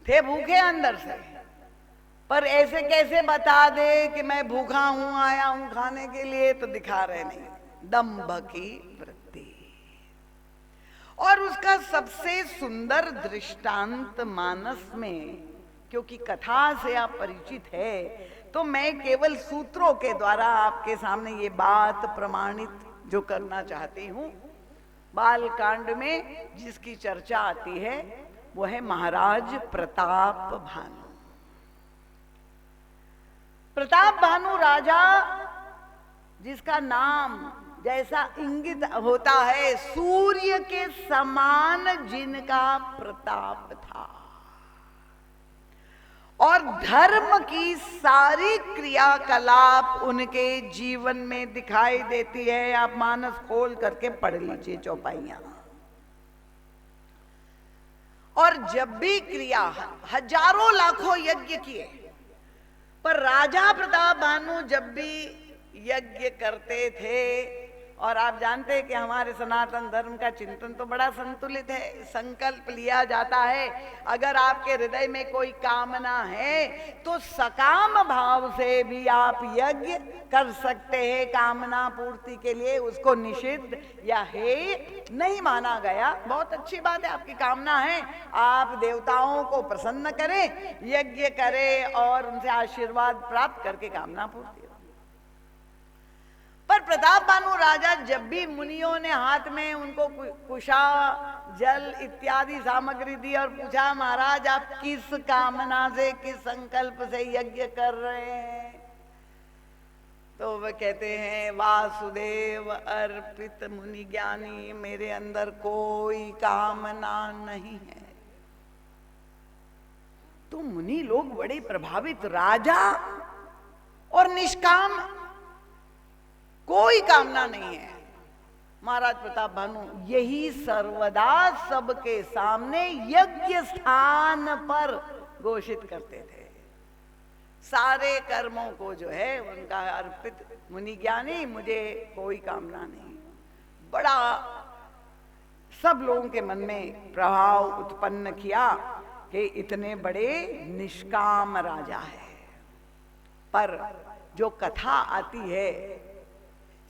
A: थे भूखे अंदर से, पर ऐसे कैसे बता दे कि मैं भूखा हूं, आया हूं खाने के लिए, तो दिखा रहे नहीं। दंभ की वृत्ति। और उसका सबसे सुंदर दृष्टांत मानस में, क्योंकि कथा से आप परिचित है, तो मैं केवल सूत्रों के द्वारा आपके सामने ये बात प्रमाणित जो करना चाहती हूं। बालकांड में जिसकी चर्चा आती है वो है महाराज प्रताप भानु। प्रताप भानु राजा, जिसका नाम जैसा इंगित होता है, सूर्य के समान जिनका प्रताप था और धर्म की सारी क्रियाकलाप उनके जीवन में दिखाई देती है। आप मानस खोल करके पढ़ लीजिए चौपाइयां। और जब भी क्रिया, हजारों लाखों यज्ञ किए, पर राजा प्रताप भानु जब भी यज्ञ करते थे, और आप जानते हैं कि हमारे सनातन धर्म का चिंतन तो बड़ा संतुलित है। संकल्प लिया जाता है, अगर आपके हृदय में कोई कामना है तो सकाम भाव से भी आप यज्ञ कर सकते हैं कामना पूर्ति के लिए। उसको निषिद्ध या हेय नहीं माना गया। बहुत अच्छी बात है, आपकी कामना है, आप देवताओं को प्रसन्न करें, यज्ञ करें और उनसे आशीर्वाद प्राप्त करके कामना पूर्ति। पर प्रताप भानु राजा जब भी मुनियों ने हाथ में उनको कुशा, जल इत्यादि सामग्री दी और पूछा महाराज आप किस कामना से, किस संकल्प से यज्ञ कर रहे हैं, तो वह कहते हैं वासुदेव अर्पित मुनि ज्ञानी, मेरे अंदर कोई कामना नहीं है। तो मुनि लोग बड़े प्रभावित, राजा और निष्काम, कोई कामना नहीं है। महाराज प्रताप भानु यही सर्वदा सबके सामने यज्ञ स्थान पर घोषित करते थे। सारे कर्मों को जो है उनका अर्पित मुनि ज्ञानी, मुझे कोई कामना नहीं। बड़ा सब लोगों के मन में प्रभाव उत्पन्न किया कि इतने बड़े निष्काम राजा है। पर जो कथा आती है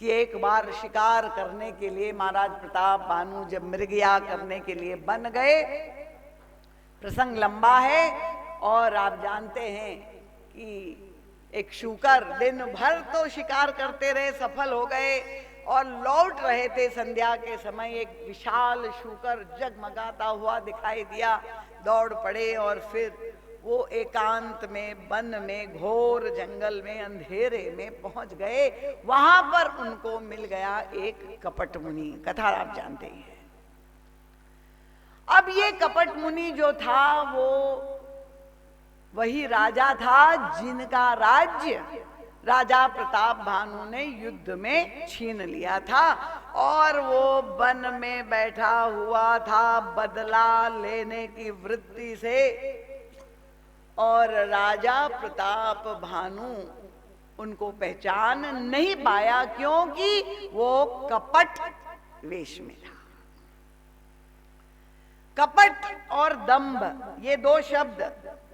A: कि एक बार शिकार करने के लिए महाराज प्रताप भानु जब मृगया करने के लिए बन गए, प्रसंग लंबा है और आप जानते हैं कि एक शूकर दिन भर तो शिकार करते रहे, सफल हो गए और लौट रहे थे संध्या के समय, एक विशाल शूकर जगमगाता हुआ दिखाई दिया। दौड़ पड़े और फिर वो एकांत में, वन में, घोर जंगल में, अंधेरे में पहुंच गए। वहां पर उनको मिल गया एक कपट मुनि। कथा आप जानते ही हैं। अब ये कपट मुनि जो था वो वही राजा था जिनका राज्य राजा प्रताप भानु ने युद्ध में छीन लिया था, और वो वन में बैठा हुआ था बदला लेने की वृत्ति से। और राजा प्रताप भानु उनको पहचान नहीं पाया, क्योंकि वो कपट वेश में था। कपट और दंभ, ये दो शब्द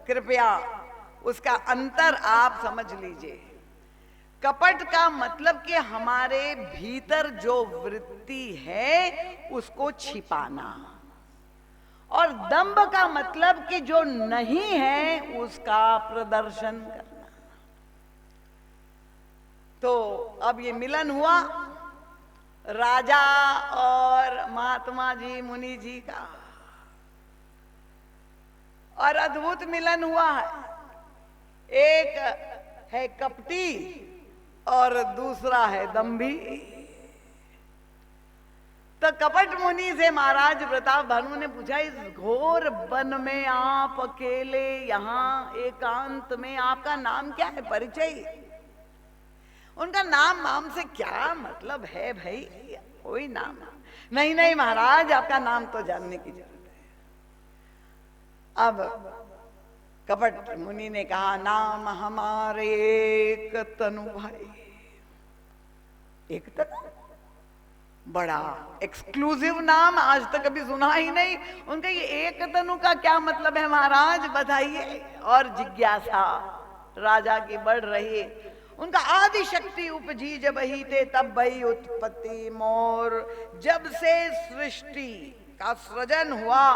A: कृपया उसका अंतर आप समझ लीजिए। कपट का मतलब कि हमारे भीतर जो वृत्ति है उसको छिपाना, और दंभ का मतलब कि जो नहीं है उसका प्रदर्शन करना। तो अब ये मिलन हुआ राजा और महात्मा जी, मुनि जी का, और अद्भुत मिलन हुआ है। एक है कपटी और दूसरा है दंभी। तो कपट मुनि से महाराज प्रताप भानु ने पूछा, इस घोर वन में आप अकेले यहाँ एकांत में, आपका नाम क्या है, परिचय? उनका नाम से क्या मतलब है भाई, कोई नाम नहीं। नहीं महाराज, आपका नाम तो जानने की जरूरत है। अब कपट मुनि ने कहा, नाम हमारे एक तनु भाई। एक तनु, बड़ा एक्सक्लूसिव नाम, आज तक कभी सुना ही नहीं। उनका ये एक तनु का क्या मतलब है महाराज, बताइए। और जिज्ञासा राजा की बढ़ रही। उनका आदि शक्ति उपजी जब ही थे तब भई उत्पत्ति मोर। जब से सृष्टि का सृजन हुआ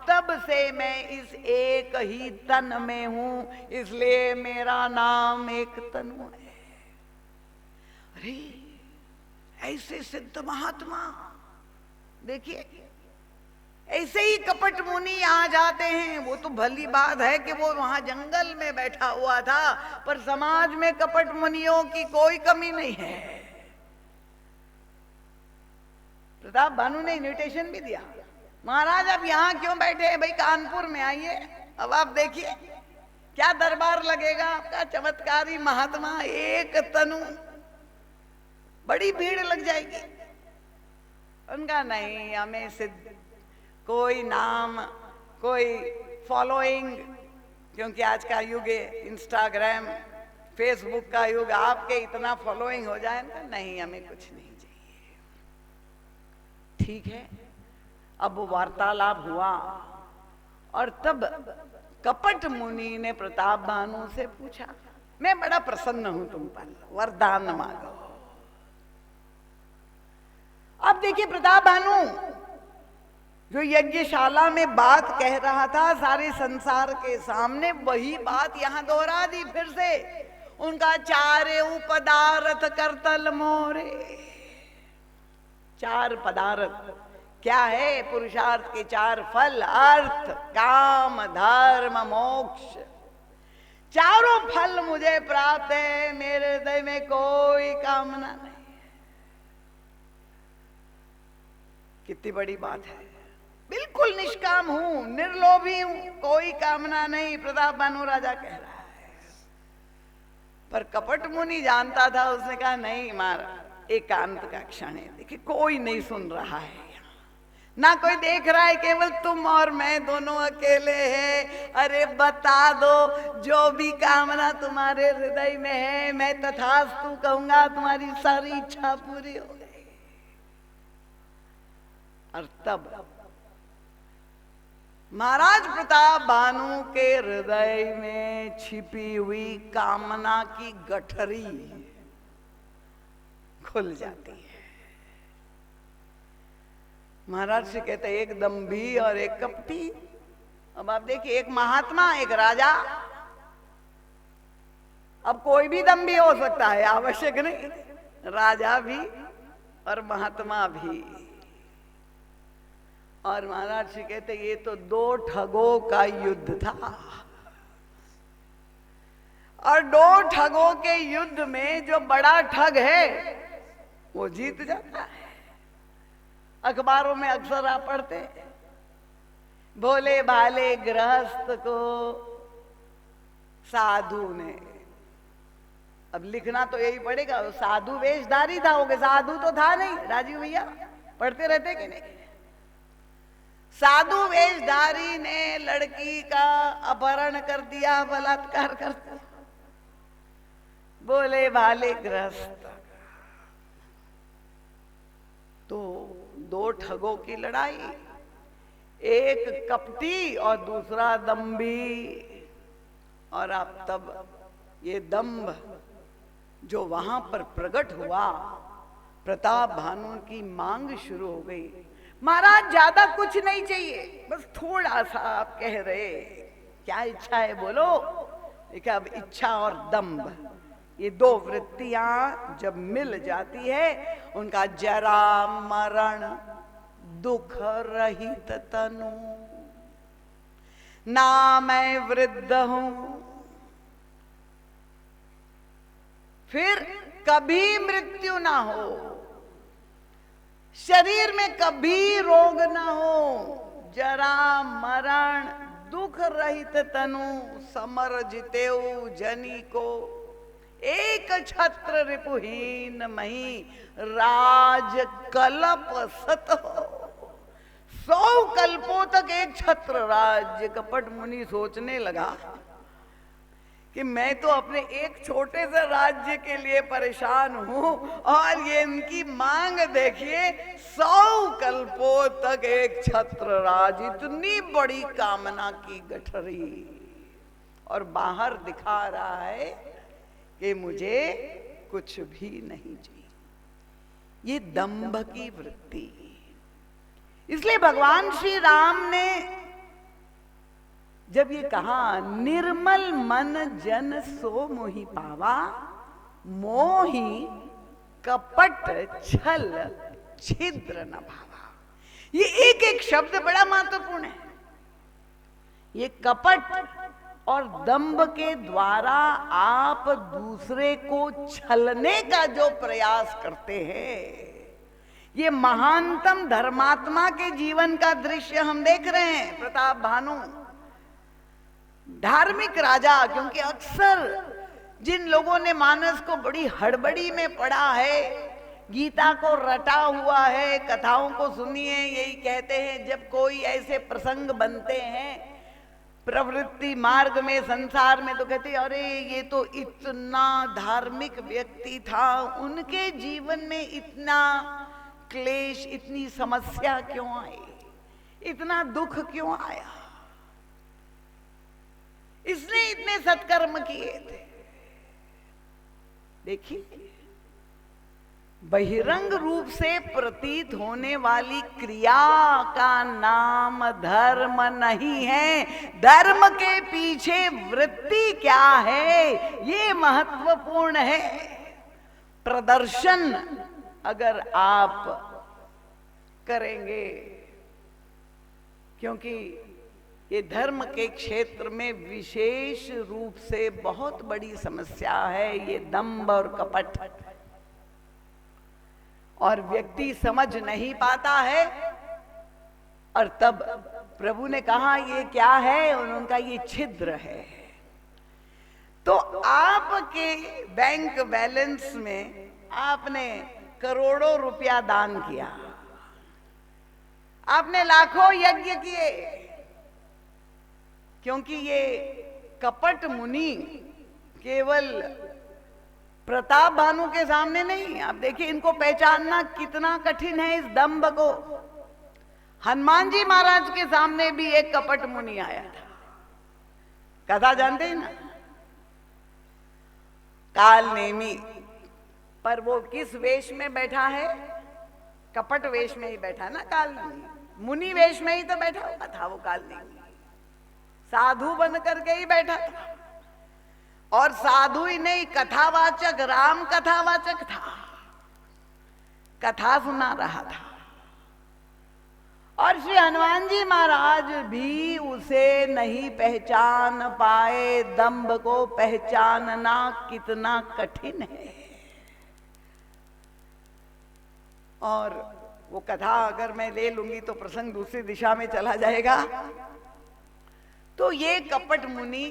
A: तब से मैं इस एक ही तन में हूं, इसलिए मेरा नाम एक तनु है। अरे ऐसे सिद्ध महात्मा देखिए, ऐसे ही कपट मुनि आ जाते हैं। वो तो भली बात है कि वो वहां जंगल में बैठा हुआ था, पर समाज में कपट मुनियों की कोई कमी नहीं है। प्रताप भानु ने इन्विटेशन भी दिया, महाराज आप यहाँ क्यों बैठे हैं, भाई कानपुर में आइए। अब आप देखिए क्या दरबार लगेगा आपका, चमत्कारी महात्मा एक तनु, बड़ी भीड़ लग जाएगी। उनका नहीं, हमें सिद्ध कोई नाम, कोई फॉलोइंग, क्योंकि आज का युग है इंस्टाग्राम फेसबुक का युग, आपके इतना फॉलोइंग हो जाए ना, नहीं हमें कुछ नहीं चाहिए। ठीक है, अब वार्तालाप हुआ और तब कपट मुनि ने प्रताप भानु से पूछा, मैं बड़ा प्रसन्न हूं तुम पर, वरदान मांगो। अब देखिए प्रताप भानु जो यज्ञशाला में बात कह रहा था सारे संसार के सामने, वही बात यहां दोहरा दी फिर से। उनका चारे पदार्थ करतल मोरे। चार पदार्थ क्या है? पुरुषार्थ के चार फल, अर्थ, काम, धर्म, मोक्ष। चारों फल मुझे प्राप्त है, मेरे हृदय में कोई कामना नहीं। कितनी बड़ी बात है, बिल्कुल निष्काम हूं, निर्लोभी हूं, कोई कामना नहीं, प्रताप भानु राजा कह रहा है। पर कपट मुनि जानता था, उसने कहा नहीं महाराज, एकांत का क्षण है, देखिए कोई नहीं सुन रहा है, ना कोई देख रहा है, केवल तुम और मैं दोनों अकेले हैं। अरे बता दो जो भी कामना तुम्हारे हृदय में है, मैं तथास्तु कहूंगा, तुम्हारी सारी इच्छा पूरी हो गई। और तब महाराज प्रताप भानु के हृदय में छिपी हुई कामना की गठरी खुल जाती है। महाराज से कहते हैं एक दंभी और एक कपटी। अब आप देखिए, एक महात्मा एक राजा। अब कोई भी दंभी हो सकता है, आवश्यक नहीं, राजा भी और महात्मा भी। और महाराज जी कहते ये तो दो ठगों का युद्ध था, और दो ठगों के युद्ध में जो बड़ा ठग है वो जीत जाता है। अखबारों में अक्सर आप पढ़ते, भोले भाले गृहस्थ को साधु ने, अब लिखना तो यही पड़ेगा, साधु वेशधारी था, हो गया साधु तो था नहीं। राजीव भैया पढ़ते रहते कि नहीं? साधु वेशधारी ने लड़की का अपहरण कर दिया, बलात्कार कर दिया। बोले भाले गृहस्थ। तो दो ठगों की लड़ाई। एक कपटी और दूसरा दम्भी। और अब तब ये दंभ जो वहां पर प्रकट हुआ, प्रताप भानु की मांग शुरू हो गई, महाराज ज्यादा कुछ नहीं चाहिए, बस थोड़ा सा। आप कह रहे क्या इच्छा है बोलो। देखिए अब इच्छा और दंभ, ये दो वृत्तियां जब मिल जाती है, उनका जरा मरण दुख रहित तनु। ना मैं वृद्ध हूं, फिर कभी मृत्यु ना हो, शरीर में कभी रोग ना हो, जरा मरण दुख रहित तनु, समर जितेऊ जनी को, एक छत्र रिपुहीन मही, राज कल्प सत हो। 100 कल्पों तक एक छत्र राज्य। कपट मुनि सोचने लगा कि मैं तो अपने एक छोटे से राज्य के लिए परेशान हूं, और ये इनकी मांग देखिए, 100 कल्पों तक एक छत्र राज। इतनी बड़ी कामना की गठरी, और बाहर दिखा रहा है कि मुझे कुछ भी नहीं चाहिए। ये दंभ की वृत्ति। इसलिए भगवान श्री राम ने जब ये कहा, निर्मल मन जन सो मोहि पावा, मोहि कपट छल छिद्र न भावा। ये एक एक शब्द बड़ा महत्वपूर्ण है। ये कपट और दंभ के द्वारा आप दूसरे को छलने का जो प्रयास करते हैं, ये महानतम धर्मात्मा के जीवन का दृश्य हम देख रहे हैं। प्रताप भानु धार्मिक राजा, क्योंकि अक्सर जिन लोगों ने मानस को बड़ी हड़बड़ी में पढ़ा है, गीता को रटा हुआ है, कथाओं को सुनिए, यही कहते हैं जब कोई ऐसे प्रसंग बनते हैं प्रवृत्ति मार्ग में, संसार में, तो कहते हैं अरे ये तो इतना धार्मिक व्यक्ति था, उनके जीवन में इतना क्लेश, इतनी समस्या क्यों आई, इतना दुख क्यों आया, इसने इतने सत्कर्म किए थे। देखिए बहिरंग रूप से प्रतीत होने वाली क्रिया का नाम धर्म नहीं है, धर्म के पीछे वृत्ति क्या है ये महत्वपूर्ण है। प्रदर्शन अगर आप करेंगे, क्योंकि ये धर्म के क्षेत्र में विशेष रूप से बहुत बड़ी समस्या है ये दंभ और कपट, और व्यक्ति समझ नहीं पाता है। और तब प्रभु ने कहा ये क्या है, उनका ये छिद्र है। तो आपके बैंक बैलेंस में आपने करोड़ों रुपया दान किया, आपने लाखों यज्ञ किए, क्योंकि ये कपट मुनि केवल प्रताप भानु के सामने नहीं, आप देखिए इनको पहचानना कितना कठिन है इस दंभ को। हनुमान जी महाराज के सामने भी एक कपट मुनि आया था, कथा जानते हैं ना, काल नेमी। पर वो किस वेश में बैठा है, कपट वेश में ही बैठा ना काल नेमी, मुनि वेश में ही तो बैठा हुआ था वो काल नेमी, साधु बन करके ही बैठा था। और साधु ही नहीं, कथावाचक, राम कथावाचक था, कथा सुना रहा था। और श्री हनुमान जी महाराज भी उसे नहीं पहचान पाए। दंभ को पहचानना कितना कठिन है। और वो कथा अगर मैं ले लूंगी तो प्रसंग दूसरी दिशा में चला जाएगा। तो ये कपट मुनि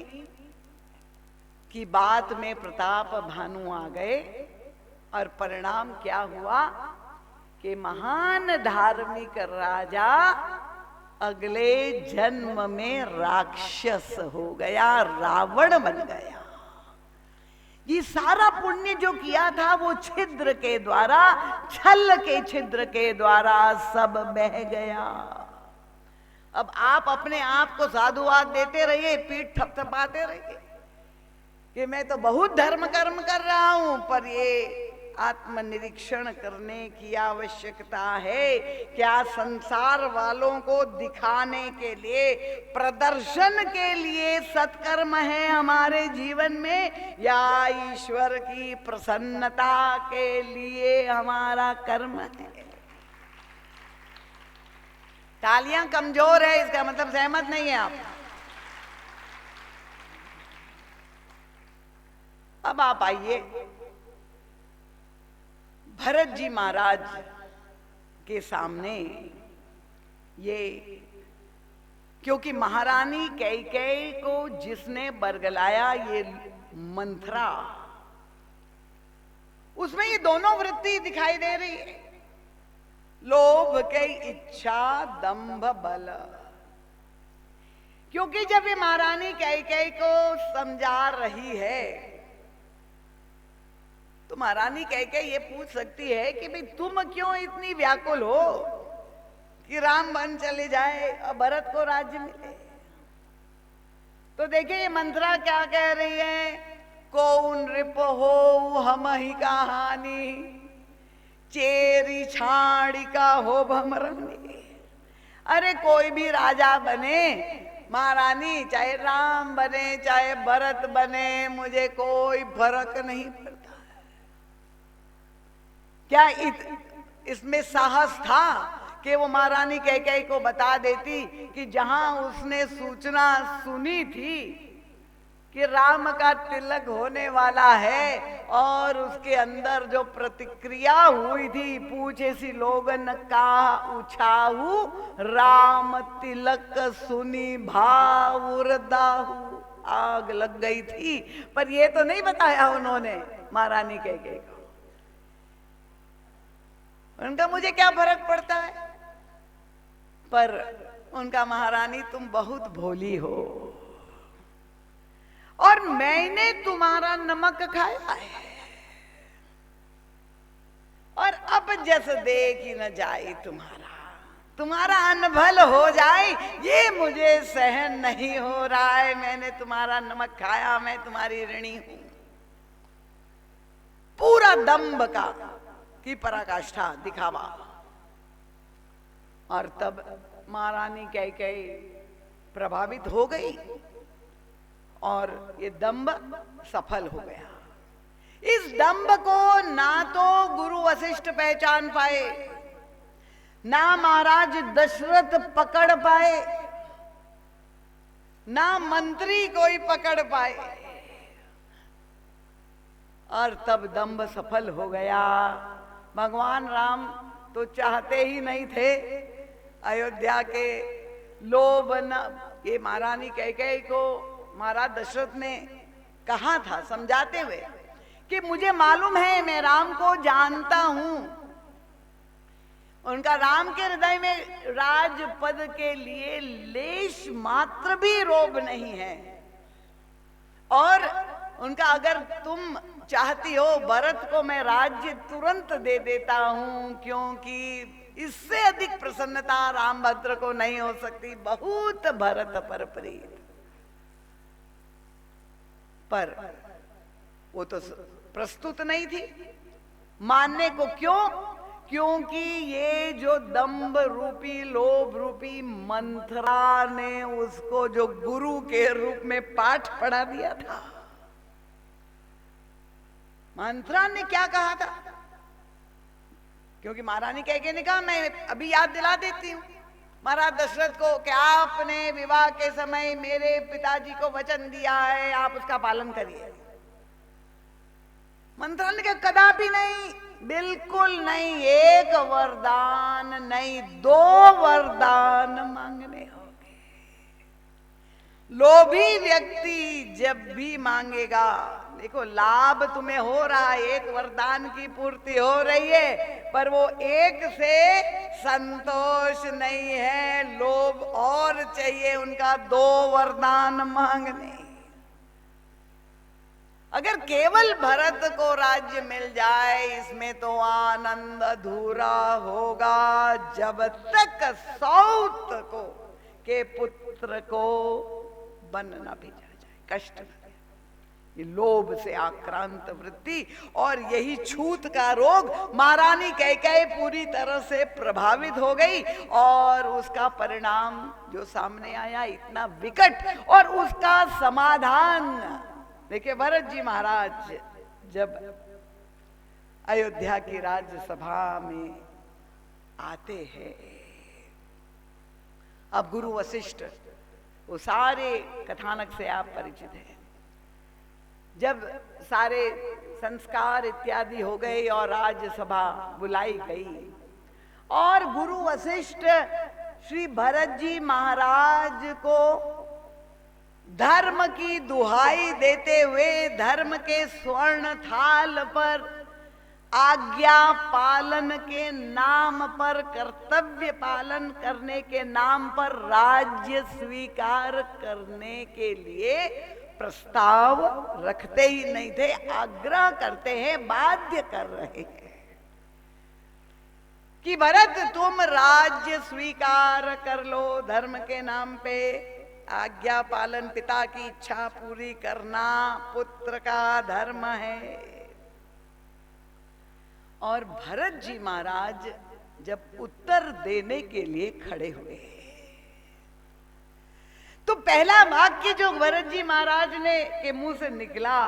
A: की बात में प्रताप भानु आ गए, और परिणाम क्या हुआ कि महान धार्मिक राजा अगले जन्म में राक्षस हो गया, रावण बन गया। ये सारा पुण्य जो किया था वो छिद्र के द्वारा, छल के छिद्र के द्वारा सब बह गया। अब आप अपने आप को साधुवाद देते रहिए, पीठ थपथपाते रहिए कि मैं तो बहुत धर्म कर्म कर रहा हूं, पर ये आत्मनिरीक्षण करने की आवश्यकता है। क्या संसार वालों को दिखाने के लिए, प्रदर्शन के लिए सत्कर्म है हमारे जीवन में, या ईश्वर की प्रसन्नता के लिए हमारा कर्म है? तालियां कमजोर है, इसका मतलब सहमत नहीं है आप। अब आप आइए भरत जी महाराज के सामने। ये क्योंकि महारानी कैकेयी को जिसने बरगलाया, ये मंथरा, उसमें ये दोनों वृत्ति दिखाई दे रही है, लोभ के इच्छा, दंभ बल। क्योंकि जब ये महारानी कैकेयी को समझा रही है, तो महारानी कैकेयी ये पूछ सकती है कि भाई तुम क्यों इतनी व्याकुल हो कि राम वन चले जाए और भरत को राज्य मिले। तो देखिए ये मंत्रा क्या कह रही है, कौन रिप हो हम ही कहानी, चेरी छाड़ी का हो भमरनी। अरे कोई भी राजा बने महारानी, चाहे राम बने चाहे भरत बने, मुझे कोई फर्क नहीं पड़ता। क्या इसमें साहस था कि वो महारानी कैकेयी को बता देती कि जहां उसने सूचना सुनी थी कि राम का तिलक होने वाला है, और उसके अंदर जो प्रतिक्रिया हुई थी, पूछे सी लोगन का उछाहू, राम तिलक सुनी भावुरदाहू। आग लग गई थी, पर ये तो नहीं बताया उन्होंने महारानी कैकेयी को। उनका मुझे क्या फर्क पड़ता है, पर उनका महारानी तुम बहुत भोली हो और मैंने तुम्हारा नमक खाया है, और अब जस देख ही न जाए तुम्हारा अनभल हो जाए, ये मुझे सहन नहीं हो रहा है। मैंने तुम्हारा नमक खाया, मैं तुम्हारी ऋणी हूं। पूरा दंभ की पराकाष्ठा, दिखावा। और तब महारानी कैकेयी प्रभावित हो गई और ये दंभ सफल हो गया। इस दंभ को ना तो गुरु वशिष्ठ पहचान पाए, ना महाराज दशरथ पकड़ पाए, ना मंत्री कोई पकड़ पाए, और तब दंभ सफल हो गया। भगवान राम तो चाहते ही नहीं थे अयोध्या के लोभ न। ये महारानी कैकेयी को महाराज दशरथ ने कहा था समझाते हुए कि मुझे मालूम है, मैं राम को जानता हूं, उनका राम के हृदय में राजपद के लिए लेश मात्र भी रोब नहीं है, और उनका अगर तुम चाहती हो भरत को मैं राज्य तुरंत दे देता हूं, क्योंकि इससे अधिक प्रसन्नता रामभद्र को नहीं हो सकती, बहुत भरत पर प्रीत। पर वो तो प्रस्तुत नहीं थी मानने को। क्यों? क्योंकि ये जो दंभ रूपी, लोभ रूपी मंथरा ने उसको जो गुरु के रूप में पाठ पढ़ा दिया था। मंथरा ने क्या कहा था? क्योंकि महारानी कैकेयी ने कहा, मैं अभी याद दिला देती हूँ महाराज दशरथ को कि आपने विवाह के समय मेरे पिताजी को वचन दिया है, आप उसका पालन करिए। मंथरा ने कहा, कदापि नहीं, बिल्कुल नहीं, एक वरदान नहीं, 2 वरदान मांगने होंगे। लोभी व्यक्ति जब भी मांगेगा, देखो लाभ तुम्हें हो रहा है, एक वरदान की पूर्ति हो रही है, पर वो एक से संतोष नहीं है, लोभ और चाहिए, उनका 2 वरदान मांगने। अगर केवल भरत को राज्य मिल जाए, इसमें तो आनंद अधूरा होगा। जब तक सौत को के पुत्र को वन न भेजा जाए, कष्ट न दे। ये लोभ से आक्रांत वृत्ति और यही छूत का रोग महारानी कैकेयी पूरी तरह से प्रभावित हो गई और उसका परिणाम जो सामने आया इतना विकट और उसका समाधान देखिए। भरत जी महाराज जब अयोध्या की राज्यसभा में आते हैं, अब गुरु वशिष्ठ वो सारे कथानक से आप परिचित हैं। जब सारे संस्कार इत्यादि हो गए और राज्यसभा बुलाई गई और गुरु वशिष्ठ श्री भरत जी महाराज को धर्म की दुहाई देते हुए धर्म के स्वर्ण थाल पर आज्ञा पालन के नाम पर, कर्तव्य पालन करने के नाम पर राज्य स्वीकार करने के लिए प्रस्ताव रखते ही नहीं थे, आग्रह करते हैं, बाध्य कर रहे हैं कि भरत तुम राज्य स्वीकार कर लो, धर्म के नाम पे आज्ञा पालन, पिता की इच्छा पूरी करना पुत्र का धर्म है। और भरत जी महाराज जब उत्तर देने के लिए खड़े हुए तो पहला वाक्य जो भरत जी महाराज ने के मुंह से निकला,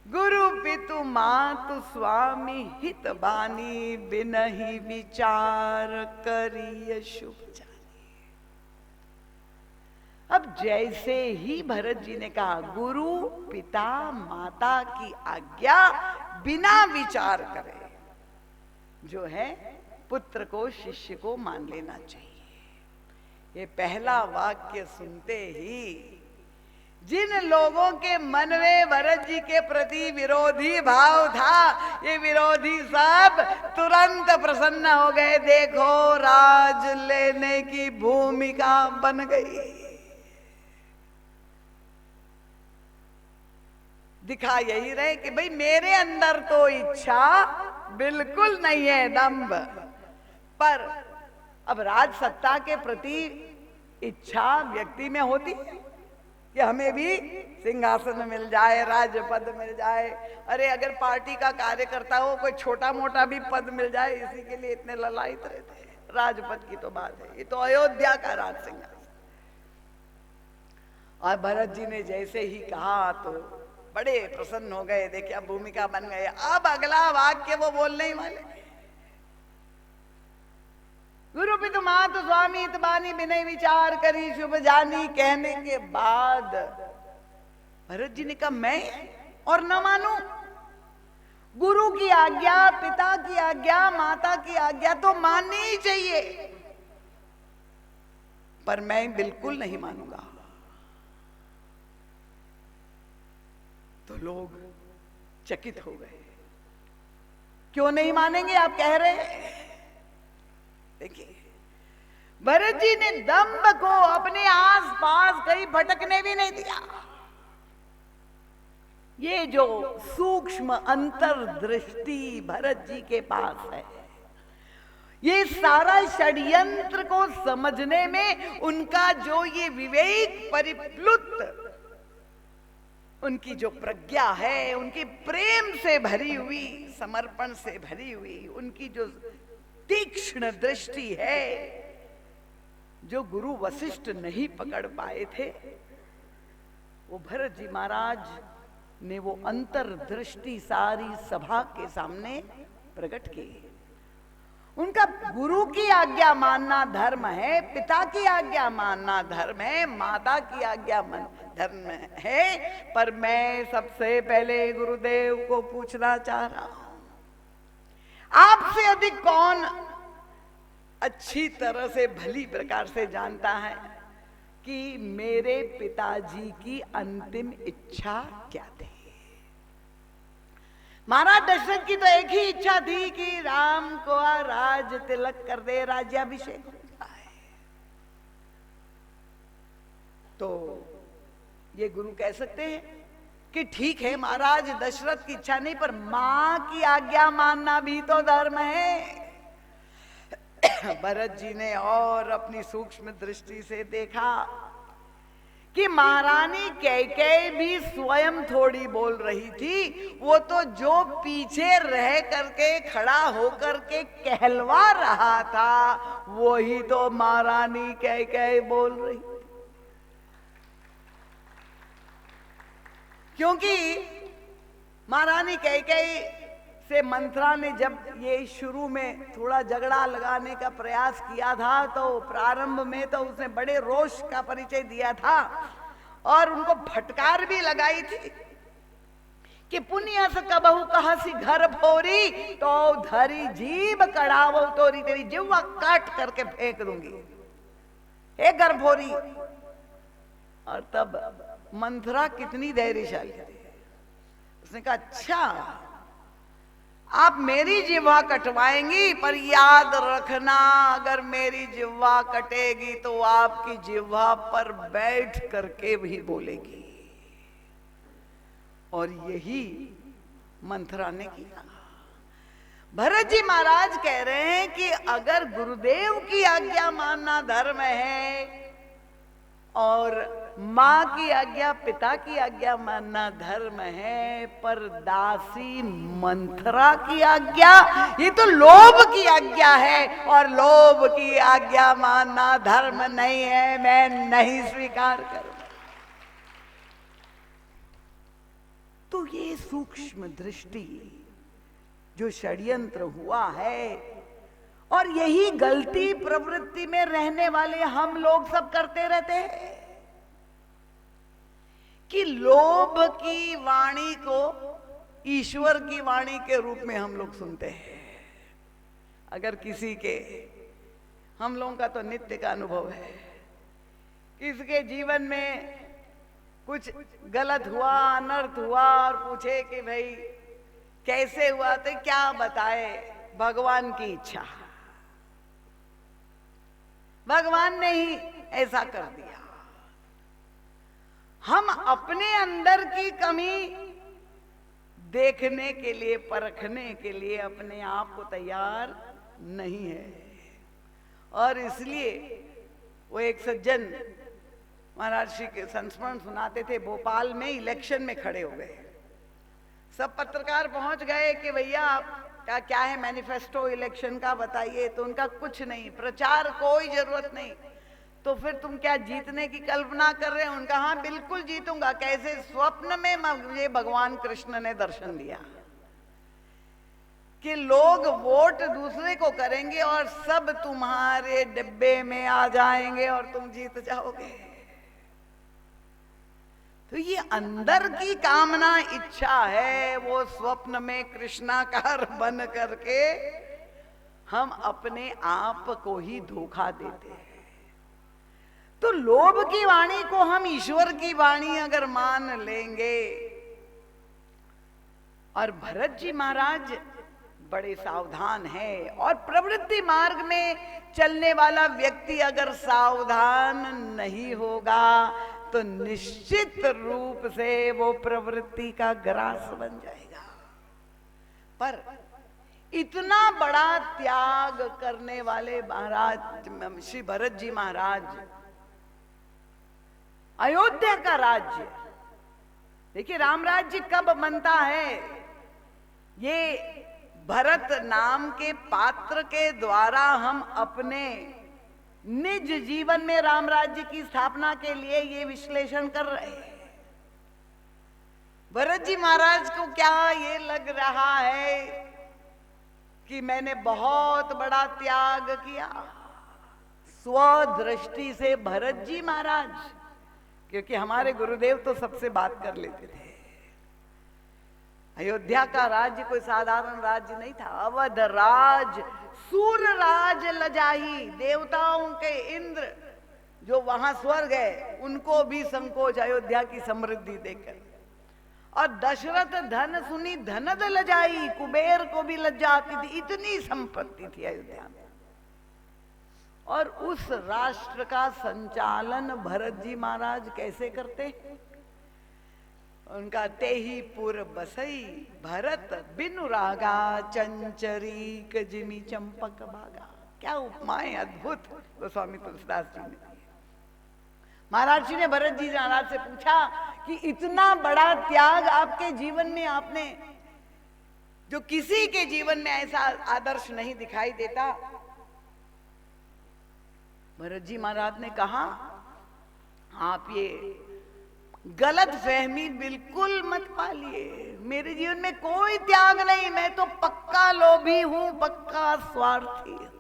A: गुरु पितु मातु स्वामी हित बानी बिनहि विचार करिय शुभ जानी। अब जैसे ही भरत जी ने कहा गुरु पिता माता की आज्ञा बिना विचार करे जो है पुत्र को शिष्य को मान लेना चाहिए, ये पहला वाक्य सुनते ही जिन लोगों के मन में भरत जी के प्रति विरोधी भाव था, ये विरोधी सब तुरंत प्रसन्न हो गए। देखो राज लेने की भूमिका बन गई। दिखा यही रहे कि भाई मेरे अंदर तो इच्छा बिल्कुल नहीं है, दम्भ, पर अब राज सत्ता के प्रति इच्छा व्यक्ति में होती है कि हमें भी सिंहासन मिल जाए, राजपद मिल जाए। अरे अगर पार्टी का कार्यकर्ता हो, कोई छोटा मोटा भी पद मिल जाए, इसी के लिए इतने ललायित रहते हैं। राजपद की तो बात है, ये तो अयोध्या का राज सिंहासन। और भरत जी ने जैसे ही कहा तो बड़े प्रसन्न हो गए, देखिए अब भूमिका बन गए। अब अगला वाक्य वो बोलने ही वाले, गुरु पितु मातु स्वामी हित बानी बिनय विचार करी शुभ जानी कहने के बाद भरत जी ने कहा मैं और न मानू, गुरु की आज्ञा, पिता की आज्ञा, माता की आज्ञा तो माननी ही चाहिए, पर मैं बिल्कुल नहीं मानूंगा। तो लोग चकित हो गए, क्यों नहीं मानेंगे आप कह रहे हैं? देखिए भरत जी ने दंभ को अपने आसपास कहीं भटकने भी नहीं दिया। ये जो सूक्ष्म अंतर्दृष्टि भरत जी के पास है, ये सारा षड्यंत्र को समझने में उनका जो ये विवेक परिप्लुत, उनकी जो प्रज्ञा है, उनकी प्रेम से भरी हुई, समर्पण से भरी हुई उनकी जो तीक्ष्ण दृष्टि है, जो गुरु वशिष्ठ नहीं पकड़ पाए थे, वो भरत जी महाराज ने वो अंतर्दृष्टि सारी सभा के सामने प्रकट की। उनका गुरु की आज्ञा मानना धर्म है, पिता की आज्ञा मानना धर्म है, माता की आज्ञा धर्म है, पर मैं सबसे पहले गुरुदेव को पूछना चाह रहा हूं, आपसे अधिक कौन अच्छी तरह से भली प्रकार से जानता है कि मेरे पिताजी की अंतिम इच्छा क्या थी? महाराज दशरथ की तो एक ही इच्छा थी कि राम को राज तिलक कर दे, राज्याभिषेक होता है। तो ये गुरु कह सकते हैं कि ठीक है महाराज दशरथ की इच्छा नहीं, पर मां की आज्ञा मानना भी तो धर्म है। भरत जी ने और अपनी सूक्ष्म दृष्टि से देखा कि महारानी कैकेयी भी स्वयं थोड़ी बोल रही थी, वो तो जो पीछे रह करके खड़ा होकर के कहलवा रहा था वही तो महारानी कैकेयी बोल रही थी। क्योंकि महारानी कैकेयी से मंथरा ने जब ये शुरू में थोड़ा झगड़ा लगाने का प्रयास किया था तो प्रारंभ में तो उसने बड़े रोष का परिचय दिया था और उनको फटकार भी लगाई थी कि पुण्य से कबहू कहसी घर भोरी तो धरी जीभ कड़ावो तोरी, तेरी जिह्वा काट करके फेंक दूंगी, हे घर भोरी। और तब मंथरा कितनी धैर्यशाली थी, उसने कहा अच्छा आप मेरी जिह्वा कटवाएंगी, पर याद रखना अगर मेरी जिह्वा कटेगी तो आपकी जिह्वा पर बैठ करके भी बोलेगी। और यही मंथरा ने किया। भरत जी महाराज कह रहे हैं कि अगर गुरुदेव की आज्ञा मानना धर्म है और माँ की आज्ञा पिता की आज्ञा मानना धर्म है, पर दासी मंथरा की आज्ञा ये तो लोभ की आज्ञा है और लोभ की आज्ञा मानना धर्म नहीं है, मैं नहीं स्वीकार करूंगा। तो ये सूक्ष्म दृष्टि जो षड्यंत्र हुआ है और यही गलती प्रवृत्ति में रहने वाले हम लोग सब करते रहते हैं कि लोभ की वाणी को ईश्वर की वाणी के रूप में हम लोग सुनते हैं। अगर किसी के, हम लोगों का तो नित्य का अनुभव है, किसी के जीवन में कुछ गलत हुआ, अनर्थ हुआ और पूछे कि भाई कैसे हुआ, तो क्या बताए, भगवान की इच्छा, भगवान ने ही ऐसा कर दिया। हम अपने अंदर की कमी देखने के लिए, परखने के लिए अपने आप को तैयार नहीं है। और इसलिए वो एक सज्जन महाराज श्री के संस्मरण सुनाते थे, भोपाल में इलेक्शन में खड़े हो गए, सब पत्रकार पहुंच गए कि भैया आपका क्या है मैनिफेस्टो इलेक्शन का बताइए। तो उनका कुछ नहीं, प्रचार कोई जरूरत नहीं, तो फिर तुम क्या जीतने की कल्पना कर रहे हो? उनका हाँ बिल्कुल जीतूंगा। कैसे? स्वप्न में मुझे भगवान कृष्ण ने दर्शन दिया कि लोग वोट दूसरे को करेंगे और सब तुम्हारे डिब्बे में आ जाएंगे और तुम जीत जाओगे। तो ये अंदर की कामना, इच्छा है, वो स्वप्न में कृष्णाकार बन करके हम अपने आप को ही धोखा देते हैं। तो लोभ की वाणी को हम ईश्वर की वाणी अगर मान लेंगे, और भरत जी महाराज बड़े सावधान हैं, और प्रवृत्ति मार्ग में चलने वाला व्यक्ति अगर सावधान नहीं होगा तो निश्चित रूप से वो प्रवृत्ति का ग्रास बन जाएगा। पर इतना बड़ा त्याग करने वाले महाराज श्री भरत जी महाराज, अयोध्या का राज्य, देखिए राम राज्य कब बनता है? ये भरत नाम के पात्र के द्वारा हम अपने निज जीवन में राम राज्य की स्थापना के लिए ये विश्लेषण कर रहे हैं। भरत जी महाराज को क्या ये लग रहा है कि मैंने बहुत बड़ा त्याग किया? स्वदृष्टि से भरत जी महाराज, क्योंकि हमारे गुरुदेव तो सबसे बात कर लेते थे। अयोध्या का राज्य कोई साधारण राज्य नहीं था। अवध राज, सूर राज लजाही, देवताओं के इंद्र जो वहां स्वर्ग है उनको भी संकोच अयोध्या की समृद्धि देकर। और दशरथ धन सुनी धनद लजाई, कुबेर को भी लज्जा आती थी, इतनी संपत्ति थी अयोध्या में। और उस राष्ट्र का संचालन भरत जी महाराज कैसे करते? उनका तेही पुर बसई भरत बिनु रागा, चंचरी जिमी चंपक बागा। क्या उपमाएं अद्भुत गोस्वामी तुलसीदास जी ने। महाराज जी ने भरत जी महाराज से पूछा कि इतना बड़ा त्याग आपके जीवन में आपने, जो किसी के जीवन में ऐसा आदर्श नहीं दिखाई देता। भरत जी महाराज ने कहा, आप ये गलत फहमी बिल्कुल मत पालिए, मेरे जीवन में कोई त्याग नहीं, मैं तो पक्का लोभी हूं, पक्का स्वार्थी हूं।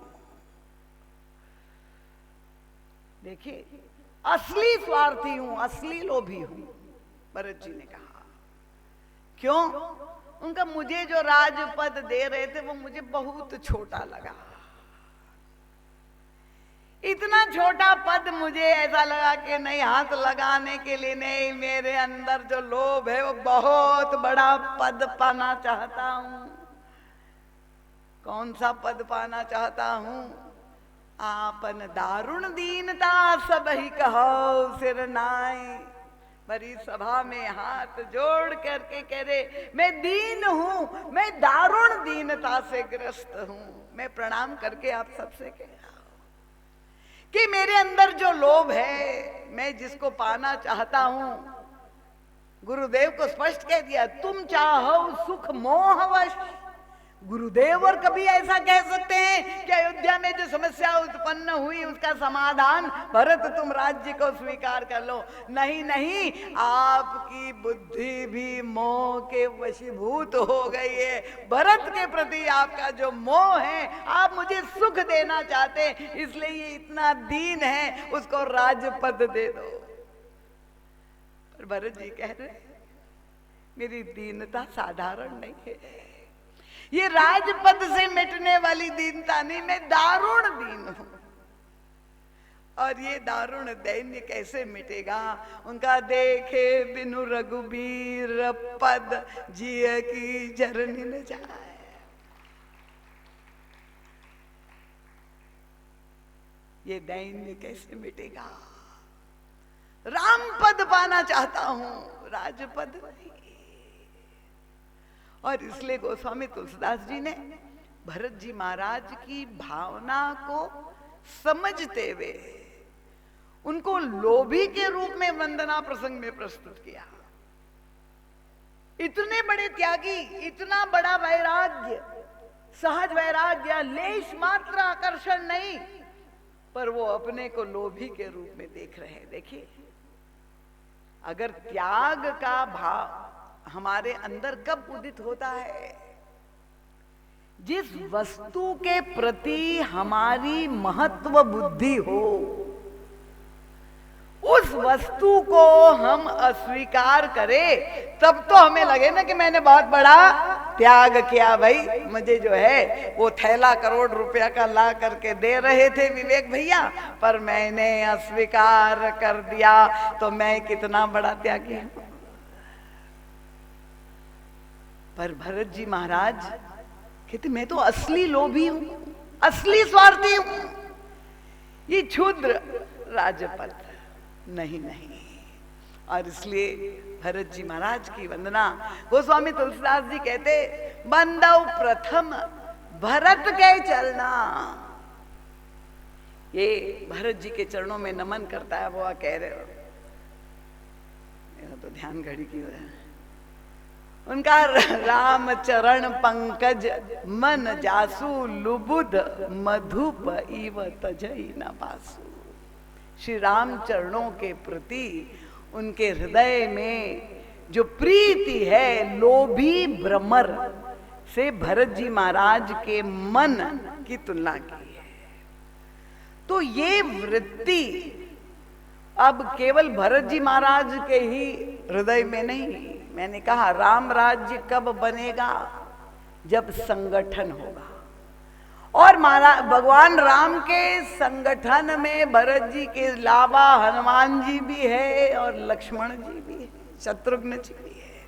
A: देखिए, असली स्वार्थी हूं, असली लोभी हूं, भरत जी ने कहा। क्यों? उनका मुझे जो राजपद दे रहे थे वो मुझे बहुत छोटा लगा। इतना छोटा पद मुझे ऐसा लगा कि नहीं, हाथ लगाने के लिए नहीं, मेरे अंदर जो लोभ है वो बहुत बड़ा पद पाना चाहता हूं। कौन सा पद पाना चाहता हूं? आपन दारुण दीनता सब ही कहो सिर नाई। बड़ी सभा में हाथ जोड़ करके कह रहे, मैं दीन हूं, मैं दारुण दीनता से ग्रस्त हूं। मैं प्रणाम करके आप सबसे कह रहा हूं कि मेरे अंदर जो लोभ है, मैं जिसको पाना चाहता हूं, गुरुदेव को स्पष्ट कह दिया, तुम चाहो सुख मोहवश। गुरुदेव और कभी ऐसा कह सकते हैं कि अयोध्या में जो समस्या उत्पन्न हुई उसका समाधान, भरत तुम राज्य को स्वीकार कर लो। नहीं नहीं, आपकी बुद्धि भी मोह के वशीभूत हो गई है। भरत के प्रति आपका जो मोह है, आप मुझे सुख देना चाहते, इसलिए ये इतना दीन है, उसको राजपद दे दो। पर भरत जी कह रहे, मेरी दीनता साधारण नहीं है, ये राजपद से मिटने वाली दीनता नहीं, मैं दारुण दीन हूं। और ये दारुण दैन्य कैसे मिटेगा? उनका देखे बिनु रघुबीर पद जिय की जरनी न जाए। ये दैन्य कैसे मिटेगा? राम पद पाना चाहता हूं, राजपद नहीं। और इसलिए गोस्वामी तुलसीदास जी ने भरत जी महाराज की भावना को समझते हुए उनको लोभी के रूप में वंदना प्रसंग में प्रस्तुत किया। इतने बड़े त्यागी, इतना बड़ा वैराग्य, सहज वैराग्य, लेश मात्र आकर्षण नहीं, पर वो अपने को लोभी के रूप में देख रहे हैं। देखिए, अगर त्याग का भाव हमारे अंदर कब उदित होता है? जिस वस्तु के प्रति हमारी महत्व बुद्धि हो, उस वस्तु को हम अस्वीकार करें, तब तो हमें लगे ना कि मैंने बहुत बड़ा त्याग किया। भाई, मुझे जो है वो थैला करोड़ रुपया का ला करके दे रहे थे विवेक भैया, पर मैंने अस्वीकार कर दिया, तो मैं कितना बड़ा त्यागी हूं। पर भरत जी महाराज कहते, मैं तो असली लोभी हूं, असली स्वार्थी हूं। ये क्षुद्र राजपद नहीं नहीं। और इसलिए भरत जी महाराज की वंदना गोस्वामी तुलसीदास जी कहते, बंदव प्रथम भरत के चलना। ये भरत जी के चरणों में नमन करता है। वो कह रहे हो, मेरा तो ध्यान घड़ी की वजह, उनका राम चरण पंकज मन जासु लुबुध मधुप इव तजई न पासु। श्री राम चरणों के प्रति उनके हृदय में जो प्रीति है, लोभी भ्रमर से भरत जी महाराज के मन की तुलना की है। तो ये वृत्ति अब केवल भरत जी महाराज के ही हृदय में नहीं, मैंने कहा राम राज्य कब बनेगा? जब संगठन होगा। और महाराज भगवान राम के संगठन में भरत जी के अलावा हनुमान जी भी है और लक्ष्मण जी भी है, शत्रुघ्न जी भी है।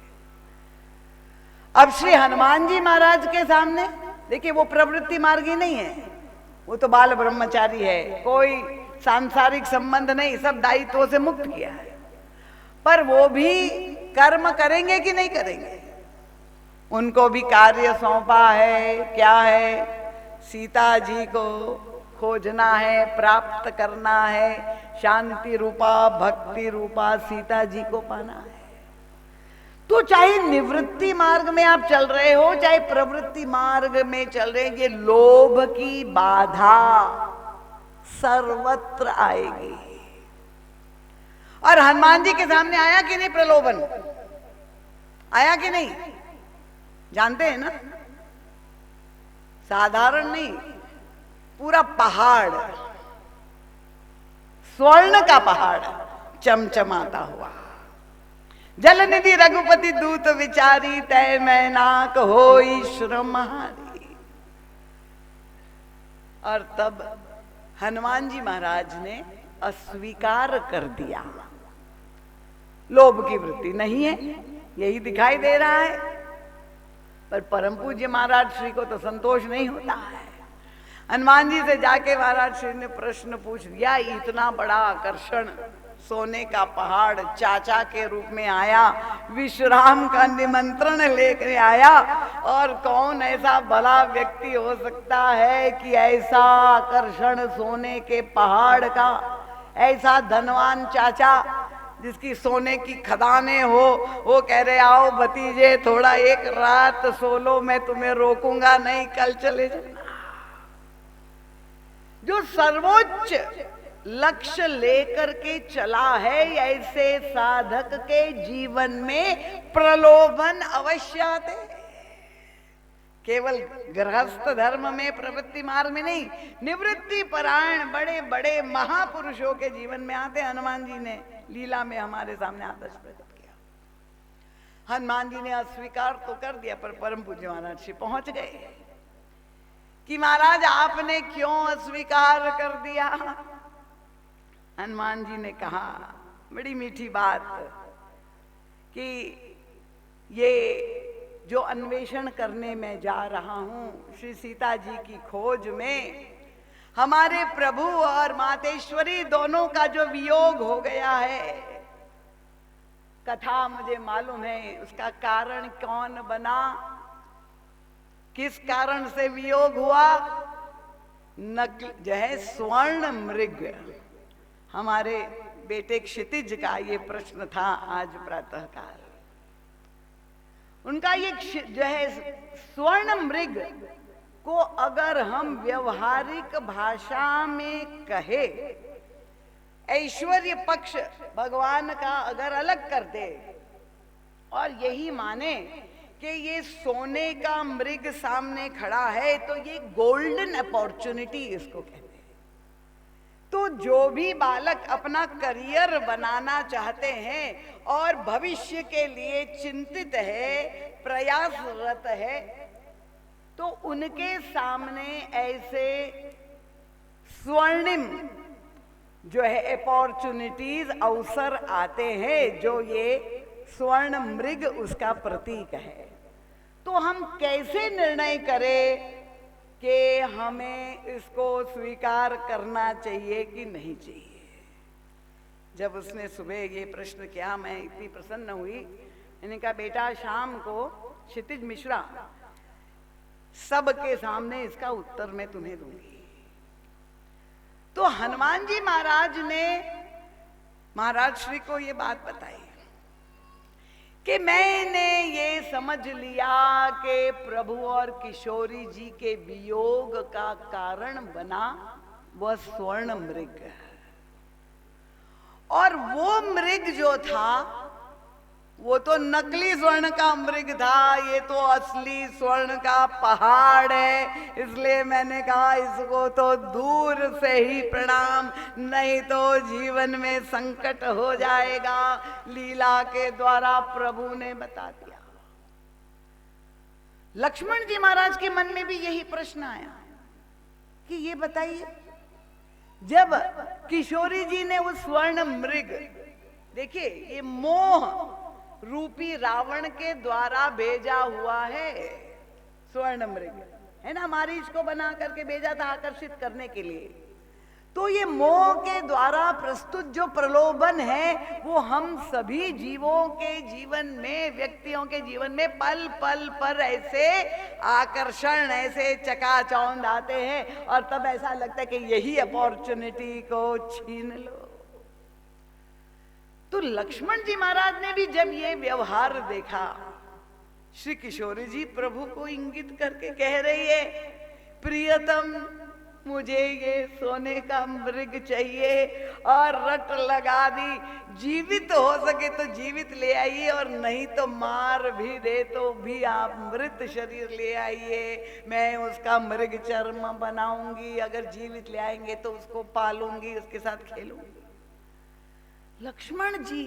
A: अब श्री हनुमान जी महाराज के सामने देखिए, वो प्रवृत्ति मार्गी नहीं है, वो तो बाल ब्रह्मचारी है, कोई सांसारिक संबंध नहीं, सब दायित्वों से मुक्त किया है। पर वो भी कर्म करेंगे कि नहीं करेंगे? उनको भी कार्य सौंपा है। क्या है? सीता जी को खोजना है, प्राप्त करना है, शांति रूपा भक्ति रूपा सीता जी को पाना है। तो चाहे निवृत्ति मार्ग में आप चल रहे हो, चाहे प्रवृत्ति मार्ग में चल रहे हैं, ये लोभ की बाधा सर्वत्र आएगी। और हनुमान जी के सामने आया कि नहीं प्रलोभन? आया कि नहीं? जानते हैं ना, साधारण नहीं, पूरा पहाड़, स्वर्ण का पहाड़ चमचमाता हुआ। जल निधि रघुपति दूत विचारी, तय मैनाक होई श्रम हारी। और तब हनुमान जी महाराज ने अस्वीकार कर दिया। लोभ की वृत्ति नहीं है, यही दिखाई दे रहा है। पर परम पूज्य महाराज श्री को तो संतोष नहीं होता है। हनुमान जी से जाके महाराज श्री ने प्रश्न पूछ दिया, इतना बड़ा आकर्षण सोने का पहाड़ चाचा के रूप में आया, विश्राम का निमंत्रण लेकर आया, और कौन ऐसा भला व्यक्ति हो सकता है कि ऐसा आकर्षण सोने के पहाड़ का, ऐसा धनवान चाचा जिसकी सोने की खदानें हो, वो कह रहे आओ भतीजे थोड़ा एक रात सो लो, मैं तुम्हें रोकूंगा नहीं, कल चले जाना। जो सर्वोच्च लक्ष्य लेकर के चला है, ऐसे साधक के जीवन में प्रलोभन अवश्य आते। केवल गृहस्थ धर्म में, प्रवृत्ति मार्ग में नहीं, निवृत्ति परायण बड़े बड़े महापुरुषों के जीवन में आते। हनुमान जी ने लीला में हमारे सामने आदर्श प्रकट किया। हनुमान जी ने अस्वीकार तो कर दिया, पर परम पूज्य महाराज श्री पहुंच गए कि महाराज आपने क्यों अस्वीकार कर दिया? हनुमान जी ने कहा बड़ी मीठी बात कि ये जो अन्वेषण करने में जा रहा हूं, श्री सीता जी की खोज में हमारे प्रभु और मातेश्वरी दोनों का जो वियोग हो गया है, कथा मुझे मालूम है, उसका कारण कौन बना, किस कारण से वियोग हुआ? नकल जो है स्वर्ण मृग, हमारे बेटे क्षितिज का ये प्रश्न था आज प्रातः काल। उनका ये जो है स्वर्ण मृग को अगर हम व्यवहारिक भाषा में कहे, ऐश्वर्य पक्ष भगवान का अगर अलग कर दे और यही माने कि ये सोने का मृग सामने खड़ा है, तो ये गोल्डन अपॉर्चुनिटी इसको कहते हैं। तो जो भी बालक अपना करियर बनाना चाहते हैं और भविष्य के लिए चिंतित है, प्रयासरत है, तो उनके सामने ऐसे स्वर्णिम जो है अपॉर्चुनिटीज, अवसर आते हैं, जो ये स्वर्ण मृग उसका प्रतीक है। तो हम कैसे निर्णय करें कि हमें इसको स्वीकार करना चाहिए कि नहीं चाहिए? जब उसने सुबह ये प्रश्न किया, मैं इतनी प्रसन्न हुई। मैंने कहा बेटा शाम को क्षितिज मिश्रा सबके सामने इसका उत्तर मैं तुम्हें दूंगी। तो हनुमान जी महाराज ने महाराज श्री को ये बात बताई कि मैंने ये समझ लिया कि प्रभु और किशोरी जी के वियोग का कारण बना वह स्वर्ण मृग, और वो मृग जो था वो तो नकली स्वर्ण का मृग था, ये तो असली स्वर्ण का पहाड़ है। इसलिए मैंने कहा इसको तो दूर से ही प्रणाम, नहीं तो जीवन में संकट हो जाएगा। लीला के द्वारा प्रभु ने बता दिया। लक्ष्मण जी महाराज के मन में भी यही प्रश्न आया कि ये बताइए, जब किशोरी जी ने वो स्वर्ण मृग, देखिए ये मोह रूपी रावण के द्वारा भेजा हुआ है स्वर्ण मृग, है ना, मारीच को बना करके भेजा था आकर्षित करने के लिए। तो ये मोह के द्वारा प्रस्तुत जो प्रलोभन है वो हम सभी जीवों के जीवन में, व्यक्तियों के जीवन में पल पल पर ऐसे आकर्षण, ऐसे चकाचौंध आते हैं और तब ऐसा लगता है कि यही अपॉर्चुनिटी को छीन लो। तो लक्ष्मण जी महाराज ने भी जब ये व्यवहार देखा, श्री किशोरी जी प्रभु को इंगित करके कह रही है, प्रियतम मुझे ये सोने का मृग चाहिए, और रट लगा दी, जीवित हो सके तो जीवित ले आइए और नहीं तो मार भी दे तो भी आप मृत शरीर ले आइए, मैं उसका मृग चर्म बनाऊंगी, अगर जीवित ले आएंगे तो उसको पालूंगी, उसके साथ खेलूंगी। लक्ष्मण जी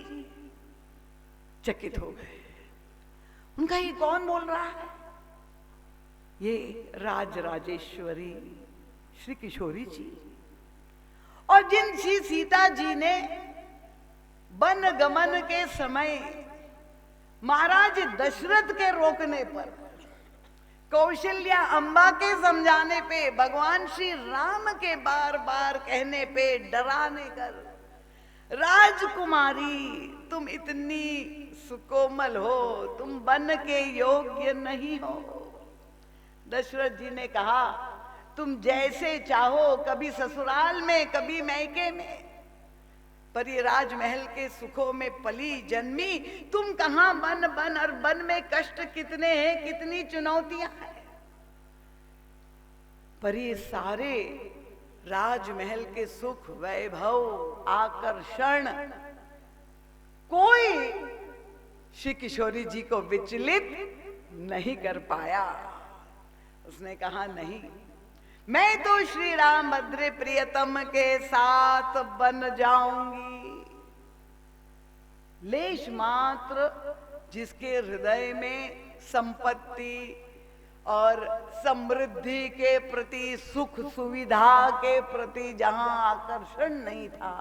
A: चकित हो गए, उनका ये कौन बोल रहा है? ये राज राजेश्वरी श्री किशोरी जी, और जिन श्री सीता जी ने वन गमन के समय महाराज दशरथ के रोकने पर, कौशल्या अम्बा के समझाने पे, भगवान श्री राम के बार बार कहने पे, डराने कर, राजकुमारी तुम इतनी सुकोमल हो, तुम वन के योग्य नहीं हो। दशरथ जी ने कहा तुम जैसे चाहो, कभी ससुराल में कभी मैके में, पर ये राजमहल के सुखों में पली जन्मी, तुम कहां वन वन, और वन में कष्ट कितने हैं, कितनी चुनौतियां हैं। पर ये सारे राजमहल के सुख, वैभव, आकर्षण कोई श्री किशोरी जी को विचलित नहीं कर पाया। उसने कहा नहीं, मैं तो श्री रामभद्र प्रियतम के साथ बन जाऊंगी। लेश मात्र जिसके हृदय में संपत्ति और समृद्धि के प्रति, सुख सुविधा के प्रति जहां आकर्षण नहीं था,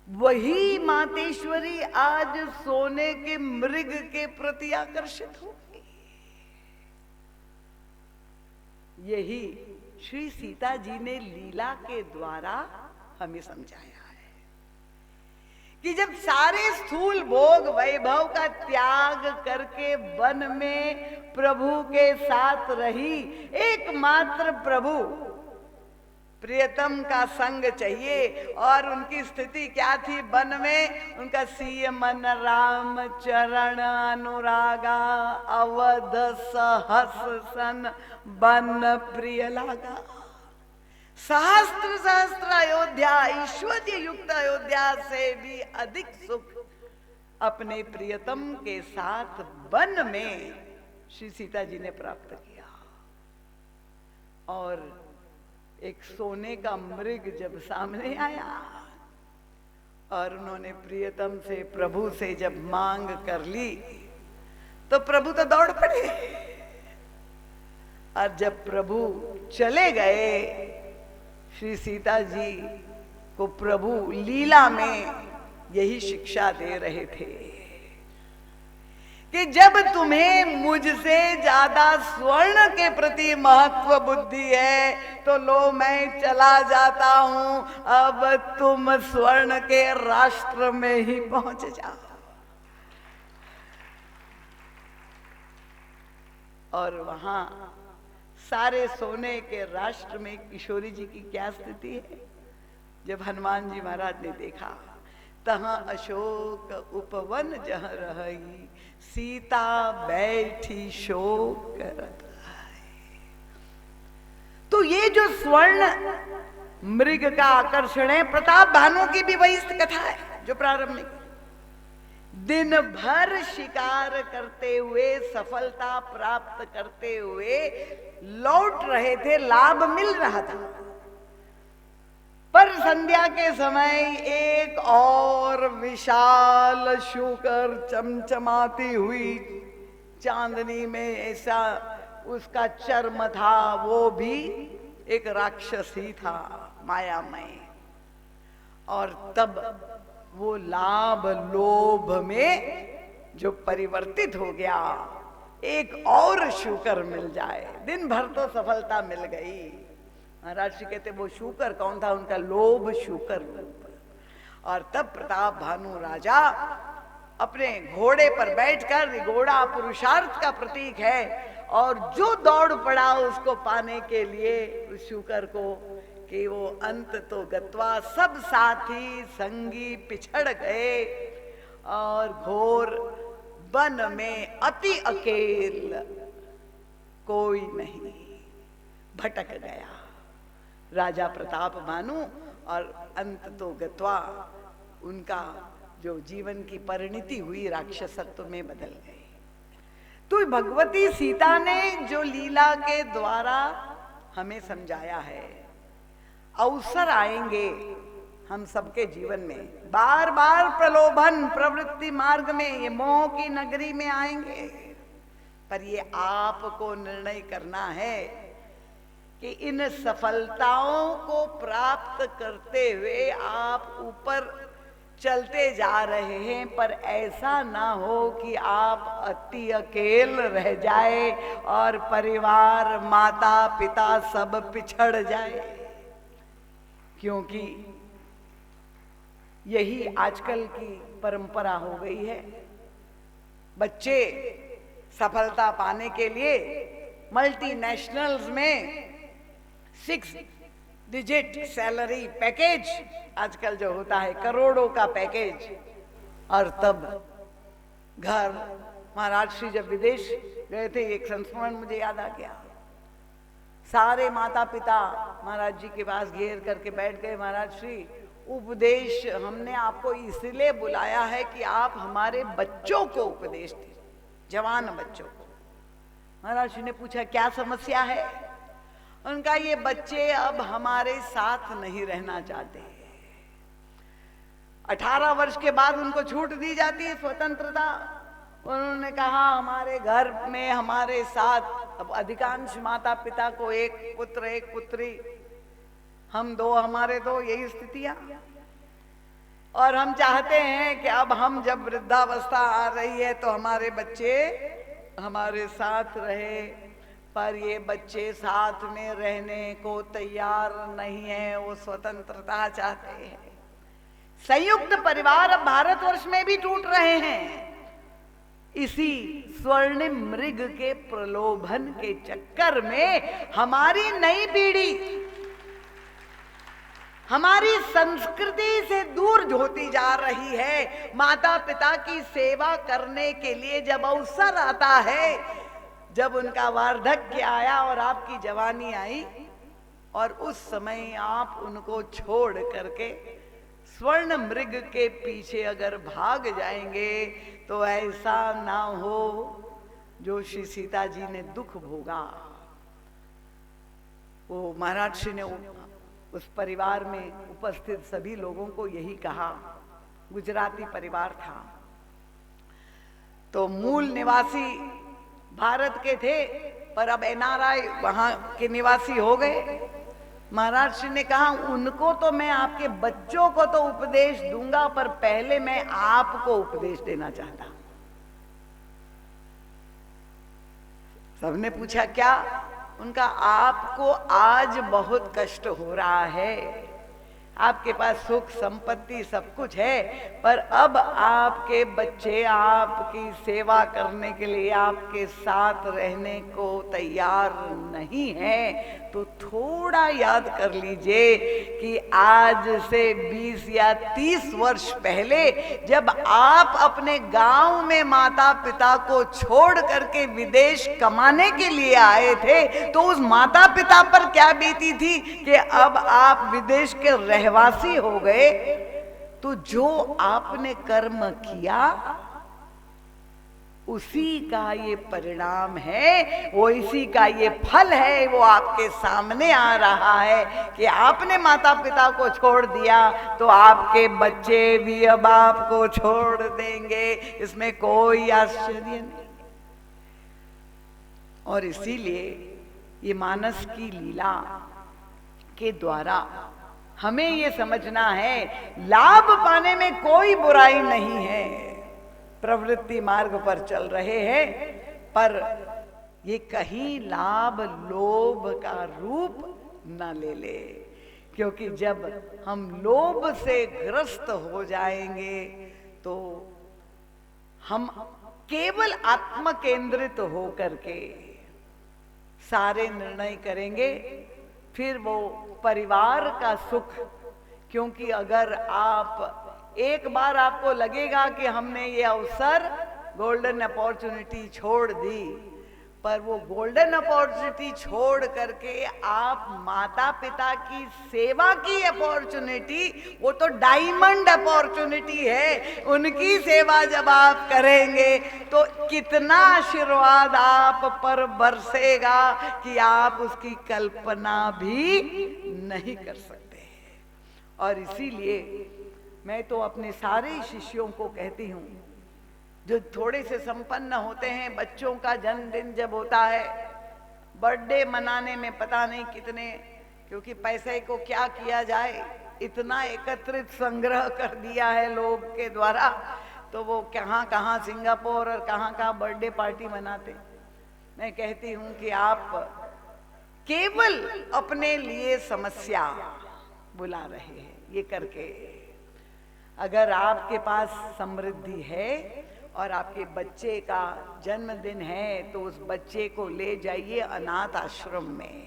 A: वही मातेश्वरी आज सोने के मृग के प्रति आकर्षित हो गई। यही श्री सीता जी ने लीला के द्वारा हमें समझाया है कि जब सारे स्थूल भोग वैभव का त्याग करके वन में प्रभु के साथ रही, एकमात्र प्रभु प्रियतम का संग चाहिए, और उनकी स्थिति क्या थी वन में? उनका सीय मन राम चरण अनुरागा, अवध सहस सन बन प्रिय लागा। सहस्त्र सहस्त्र अयोध्या, ऐश्वर्य युक्त अयोध्या से भी अधिक सुख अपने प्रियतम के साथ वन में श्री सीता जी ने प्राप्त किया। और एक सोने का मृग जब सामने आया और उन्होंने प्रियतम से, प्रभु से जब मांग कर ली, तो प्रभु तो दौड़ पड़े, और जब प्रभु चले गए, श्री सीता जी को प्रभु लीला में यही शिक्षा दे रहे थे कि जब तुम्हें मुझसे ज्यादा स्वर्ण के प्रति महत्व बुद्धि है तो लो मैं चला जाता हूं, अब तुम स्वर्ण के राष्ट्र में ही पहुंच जाओ। और वहां सारे सोने के राष्ट्र में किशोरी जी की क्या स्थिति है? जब हनुमान जी महाराज ने देखा, तहां अशोक उपवन जह रही, सीता बैठी शोक करत आई। तो ये जो स्वर्ण मृग का आकर्षण है, प्रताप भानु की भी वही कथा है जो प्रारंभ में, दिन भर शिकार करते हुए, सफलता प्राप्त करते हुए लौट रहे थे, लाभ मिल रहा था, पर संध्या के समय एक और विशाल शूकर चमचमाती हुई चांदनी में, ऐसा उसका चर्म था, वो भी एक राक्षस ही था, मायामय। और तब वो लाभ लोभ में जो परिवर्तित हो गया, एक और शूकर मिल जाए, दिन भर तो सफलता मिल गई, महाराज जी कहते वो शूकर कौन था? उनका लोभ शूकर रूप। और तब प्रताप भानु राजा अपने घोड़े पर बैठकर, घोड़ा पुरुषार्थ का प्रतीक है, और जो दौड़ पड़ा उसको पाने के लिए, उस शूकर को, कि वो अंत तो गत्वा, सब साथी संगी पिछड़ गए और घोर वन में अति अकेल कोई नहीं, भटक गया राजा प्रताप भानु। और अंत तो गत्वा, उनका जो जीवन की परिणति हुई राक्षसत्व में बदल गए। तो भगवती सीता ने जो लीला के द्वारा हमें समझाया है, अवसर आएंगे हम सबके जीवन में, बार बार प्रलोभन प्रवृत्ति मार्ग में, ये मोह की नगरी में आएंगे, पर ये आपको निर्णय करना है कि इन सफलताओं को प्राप्त करते हुए आप ऊपर चलते जा रहे हैं, पर ऐसा ना हो कि आप अति अकेल रह जाए और परिवार, माता पिता सब पिछड़ जाए। क्योंकि यही आजकल की परंपरा हो गई है। बच्चे सफलता पाने के लिए मल्टीनेशनल्स में 6 डिजिट सैलरी पैकेज आजकल जो होता है, करोड़ों का पैकेज, और तब घर। महाराज श्री जब विदेश गए थे, एक संस्मरण मुझे याद आ गया। सारे माता पिता महाराज जी के पास घेर करके बैठ गए। महाराज श्री, उपदेश हमने आपको इसलिए बुलाया है कि आप हमारे बच्चों को उपदेश दें, जवान बच्चों को। महाराज जी ने पूछा क्या समस्या है? उनका, ये बच्चे अब हमारे साथ नहीं रहना चाहते। 18 वर्ष के बाद उनको छूट दी जाती है, स्वतंत्रता। उन्होंने कहा हमारे घर में हमारे साथ, अब अधिकांश माता पिता को एक पुत्र एक पुत्री, हम दो हमारे दो, यही स्थितियां। और हम चाहते हैं कि अब हम जब वृद्धावस्था आ रही है तो हमारे बच्चे हमारे साथ रहे, पर ये बच्चे साथ में रहने को तैयार नहीं है, वो स्वतंत्रता चाहते हैं। संयुक्त परिवार अब भारतवर्ष में भी टूट रहे हैं, इसी स्वर्णिम मृग के प्रलोभन के चक्कर में हमारी नई पीढ़ी हमारी संस्कृति से दूर होती जा रही है। माता पिता की सेवा करने के लिए जब अवसर आता है, जब उनका वार्धक्य आया और आपकी जवानी आई, और उस समय आप उनको छोड़ करके स्वर्ण मृग के पीछे अगर भाग जाएंगे, तो ऐसा ना हो जो श्री सीता जी ने दुख भोगा। वो महाराज श्री ने उस परिवार में उपस्थित सभी लोगों को यही कहा। गुजराती परिवार था, तो मूल निवासी भारत के थे, पर अब एनआरआई वहां के निवासी हो गए। महाराज श्री ने कहा उनको तो मैं, आपके बच्चों को तो उपदेश दूंगा, पर पहले मैं आपको उपदेश देना चाहता। सबने पूछा क्या? उनका, आपको आज बहुत कष्ट हो रहा है, आपके पास सुख संपत्ति सब कुछ है, पर अब आपके बच्चे आपकी सेवा करने के लिए आपके साथ रहने को तैयार नहीं है। तो थोड़ा याद कर लीजिए कि आज से 20 या 30 वर्ष पहले जब आप अपने गांव में माता पिता को छोड़ करके विदेश कमाने के लिए आए थे, तो उस माता पिता पर क्या बीती थी कि अब आप विदेश के रहवासी हो गए। तो जो आपने कर्म किया उसी का ये परिणाम है, वो इसी का ये फल है, वो आपके सामने आ रहा है कि आपने माता पिता को छोड़ दिया तो आपके बच्चे भी अब आपको छोड़ देंगे, इसमें कोई आश्चर्य नहीं। और इसीलिए ये मानस की लीला के द्वारा हमें ये समझना है, लाभ पाने में कोई बुराई नहीं है। प्रवृत्ति मार्ग पर चल रहे हैं, पर ये कहीं लाभ लोभ का रूप न ले ले, क्योंकि जब हम लोभ से ग्रस्त हो जाएंगे तो हम केवल आत्म केंद्रित हो करके सारे निर्णय करेंगे, फिर वो परिवार का सुख, क्योंकि अगर आप एक बार आपको लगेगा कि हमने ये अवसर गोल्डन अपॉर्चुनिटी छोड़ दी, पर वो गोल्डन अपॉर्चुनिटी छोड़ करके आप माता पिता की सेवा की अपॉर्चुनिटी, वो तो डायमंड अपॉर्चुनिटी है, उनकी सेवा जब आप करेंगे तो कितना आशीर्वाद आप पर बरसेगा कि आप उसकी कल्पना भी नहीं कर सकते। और इसीलिए मैं तो अपने सारे शिष्यों को कहती हूँ, जो थोड़े से संपन्न होते हैं, बच्चों का जन्मदिन जब होता है, बर्थडे मनाने में पता नहीं कितने, क्योंकि पैसे को क्या किया जाए, इतना एकत्रित संग्रह कर दिया है लोग के द्वारा, तो वो कहाँ कहाँ सिंगापुर और कहाँ कहाँ बर्थडे पार्टी मनाते। मैं कहती हूँ कि आप केवल अपने लिए समस्या बुला रहे हैं ये करके। अगर आपके पास समृद्धि है और आपके बच्चे का जन्मदिन है, तो उस बच्चे को ले जाइए अनाथ आश्रम में,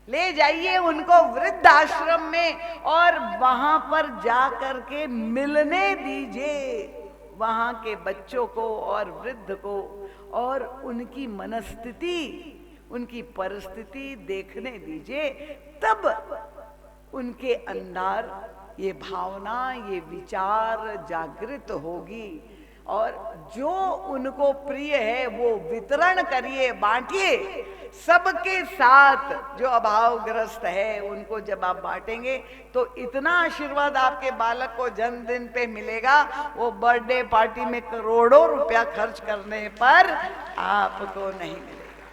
A: ले जाइए उनको वृद्ध आश्रम में, और वहां पर जा करके मिलने दीजिए वहां के बच्चों को और वृद्ध को, और उनकी मनस्थिति, उनकी परिस्थिति देखने दीजिए। तब उनके अंदर ये भावना, ये विचार जागृत होगी, और जो उनको प्रिय है वो वितरण करिए, बांटिए सबके साथ। जो अभावग्रस्त है उनको जब आप बांटेंगे तो इतना आशीर्वाद आपके बालक को जन्मदिन पे मिलेगा, वो बर्थडे पार्टी में करोड़ों रुपया खर्च करने पर आपको नहीं मिलेगा।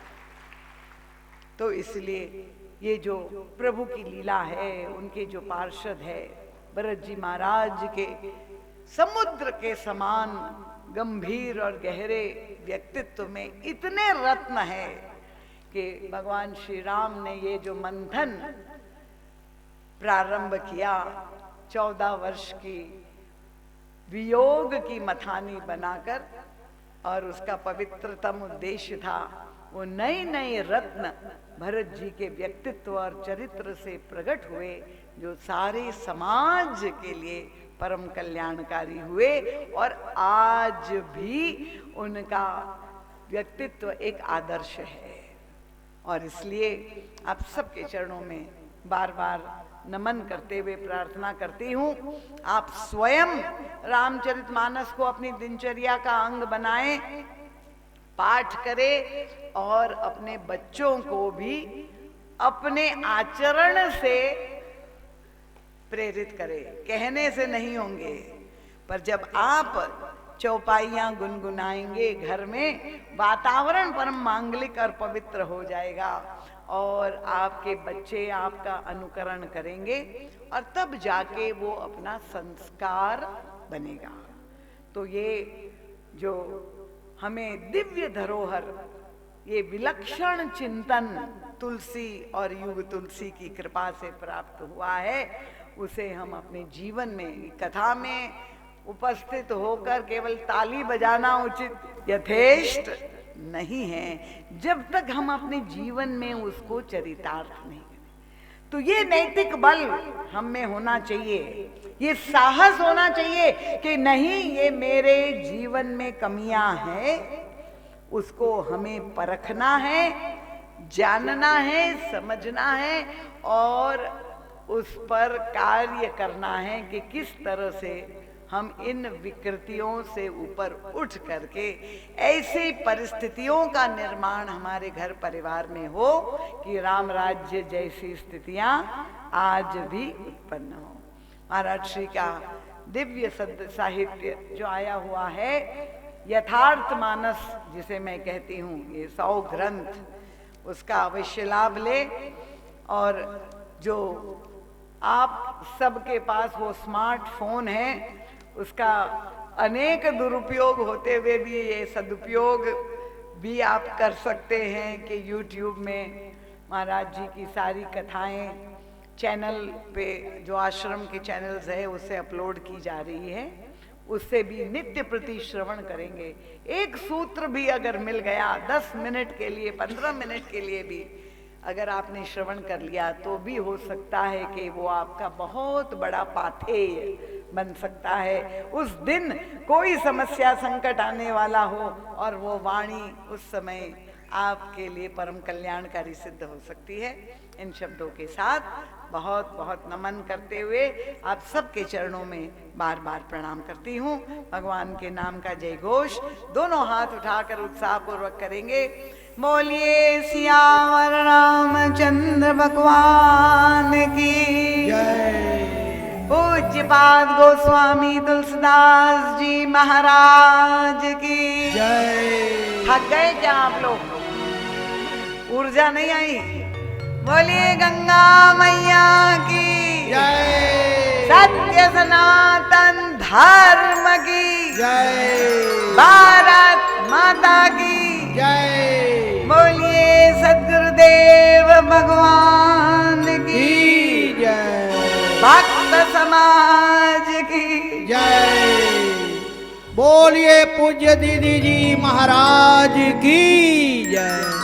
A: तो इसलिए ये जो प्रभु की लीला है, उनके जो पार्षद है भरत जी महाराज के समुद्र के समान गंभीर और गहरे व्यक्तित्व में इतने रत्न है कि भगवान श्री राम ने ये जो मंथन प्रारंभ किया, 14 वर्ष की वियोग की मथानी बनाकर, और उसका पवित्रतम उद्देश्य था वो नए नए रत्न भरत जी के व्यक्तित्व और चरित्र से प्रकट हुए, जो सारे समाज के लिए परम कल्याणकारी हुए, और आज भी उनका व्यक्तित्व एक आदर्श है। और इसलिए आप सबके चरणों में बार बार नमन करते हुए प्रार्थना करती हूँ, आप स्वयं रामचरितमानस को अपनी दिनचर्या का अंग बनाएं, पाठ करें, और अपने बच्चों को भी अपने आचरण से प्रेरित करें। कहने से नहीं होंगे, पर जब आप चौपाइयां गुनगुनाएंगे घर में, वातावरण परम मांगलिक और पवित्र हो जाएगा, और आपके बच्चे आपका अनुकरण करेंगे, और तब जाके वो अपना संस्कार बनेगा। तो ये जो हमें दिव्य धरोहर, ये विलक्षण चिंतन तुलसी और युग तुलसी की कृपा से प्राप्त हुआ है, उसे हम अपने जीवन में, कथा में उपस्थित होकर केवल ताली बजाना उचित यथेष्ट नहीं है, जब तक हम अपने जीवन में उसको चरितार्थ नहीं करें। तो ये नैतिक बल हम में होना चाहिए, ये साहस होना चाहिए कि नहीं, ये मेरे जीवन में कमियां हैं, उसको हमें परखना है, जानना है, समझना है, और उस पर कार्य करना है कि किस तरह से हम इन विकृतियों से ऊपर उठ करके ऐसी परिस्थितियों का निर्माण हमारे घर परिवार में हो कि राम राज्य जैसी स्थितियां आज भी उत्पन्न हो। महाराज श्री का दिव्य साहित्य जो आया हुआ है, यथार्थ मानस जिसे मैं कहती हूँ, ये 100 ग्रंथ, उसका अवश्य लाभ ले। और जो आप सबके पास वो स्मार्टफोन है, उसका अनेक दुरुपयोग होते हुए भी ये सदुपयोग भी आप कर सकते हैं कि YouTube में महाराज जी की सारी कथाएं चैनल पे, जो आश्रम के चैनल्स है उससे अपलोड की जा रही है, उससे भी नित्य प्रति श्रवण करेंगे। एक सूत्र भी अगर मिल गया 10 मिनट के लिए, 15 मिनट के लिए भी अगर आपने श्रवण कर लिया, तो भी हो सकता है कि वो आपका बहुत बड़ा पाथेय बन सकता है। उस दिन कोई समस्या संकट आने वाला हो और वो वाणी उस समय आपके लिए परम कल्याणकारी सिद्ध हो सकती है। इन शब्दों के साथ बहुत बहुत नमन करते हुए आप सबके चरणों में बार बार प्रणाम करती हूँ। भगवान के नाम का जय घोष दोनों हाथ उठाकर उत्साह पूर्वक करेंगे। बोलिए सियावर रामचंद्र भगवान की जय। पूज्यपाद गोस्वामी तुलसीदास जी महाराज की जय। थक गए क्या आप लोग? ऊर्जा नहीं आई? बोलिए गंगा मैया की जय। सत्य सनातन धर्म की जय। भारत माता की जय। बोलिए सद्गुरुदेव भगवान की जय। भक्त समाज की जय।
B: बोलिए पूज्य दीदी जी महाराज की जय।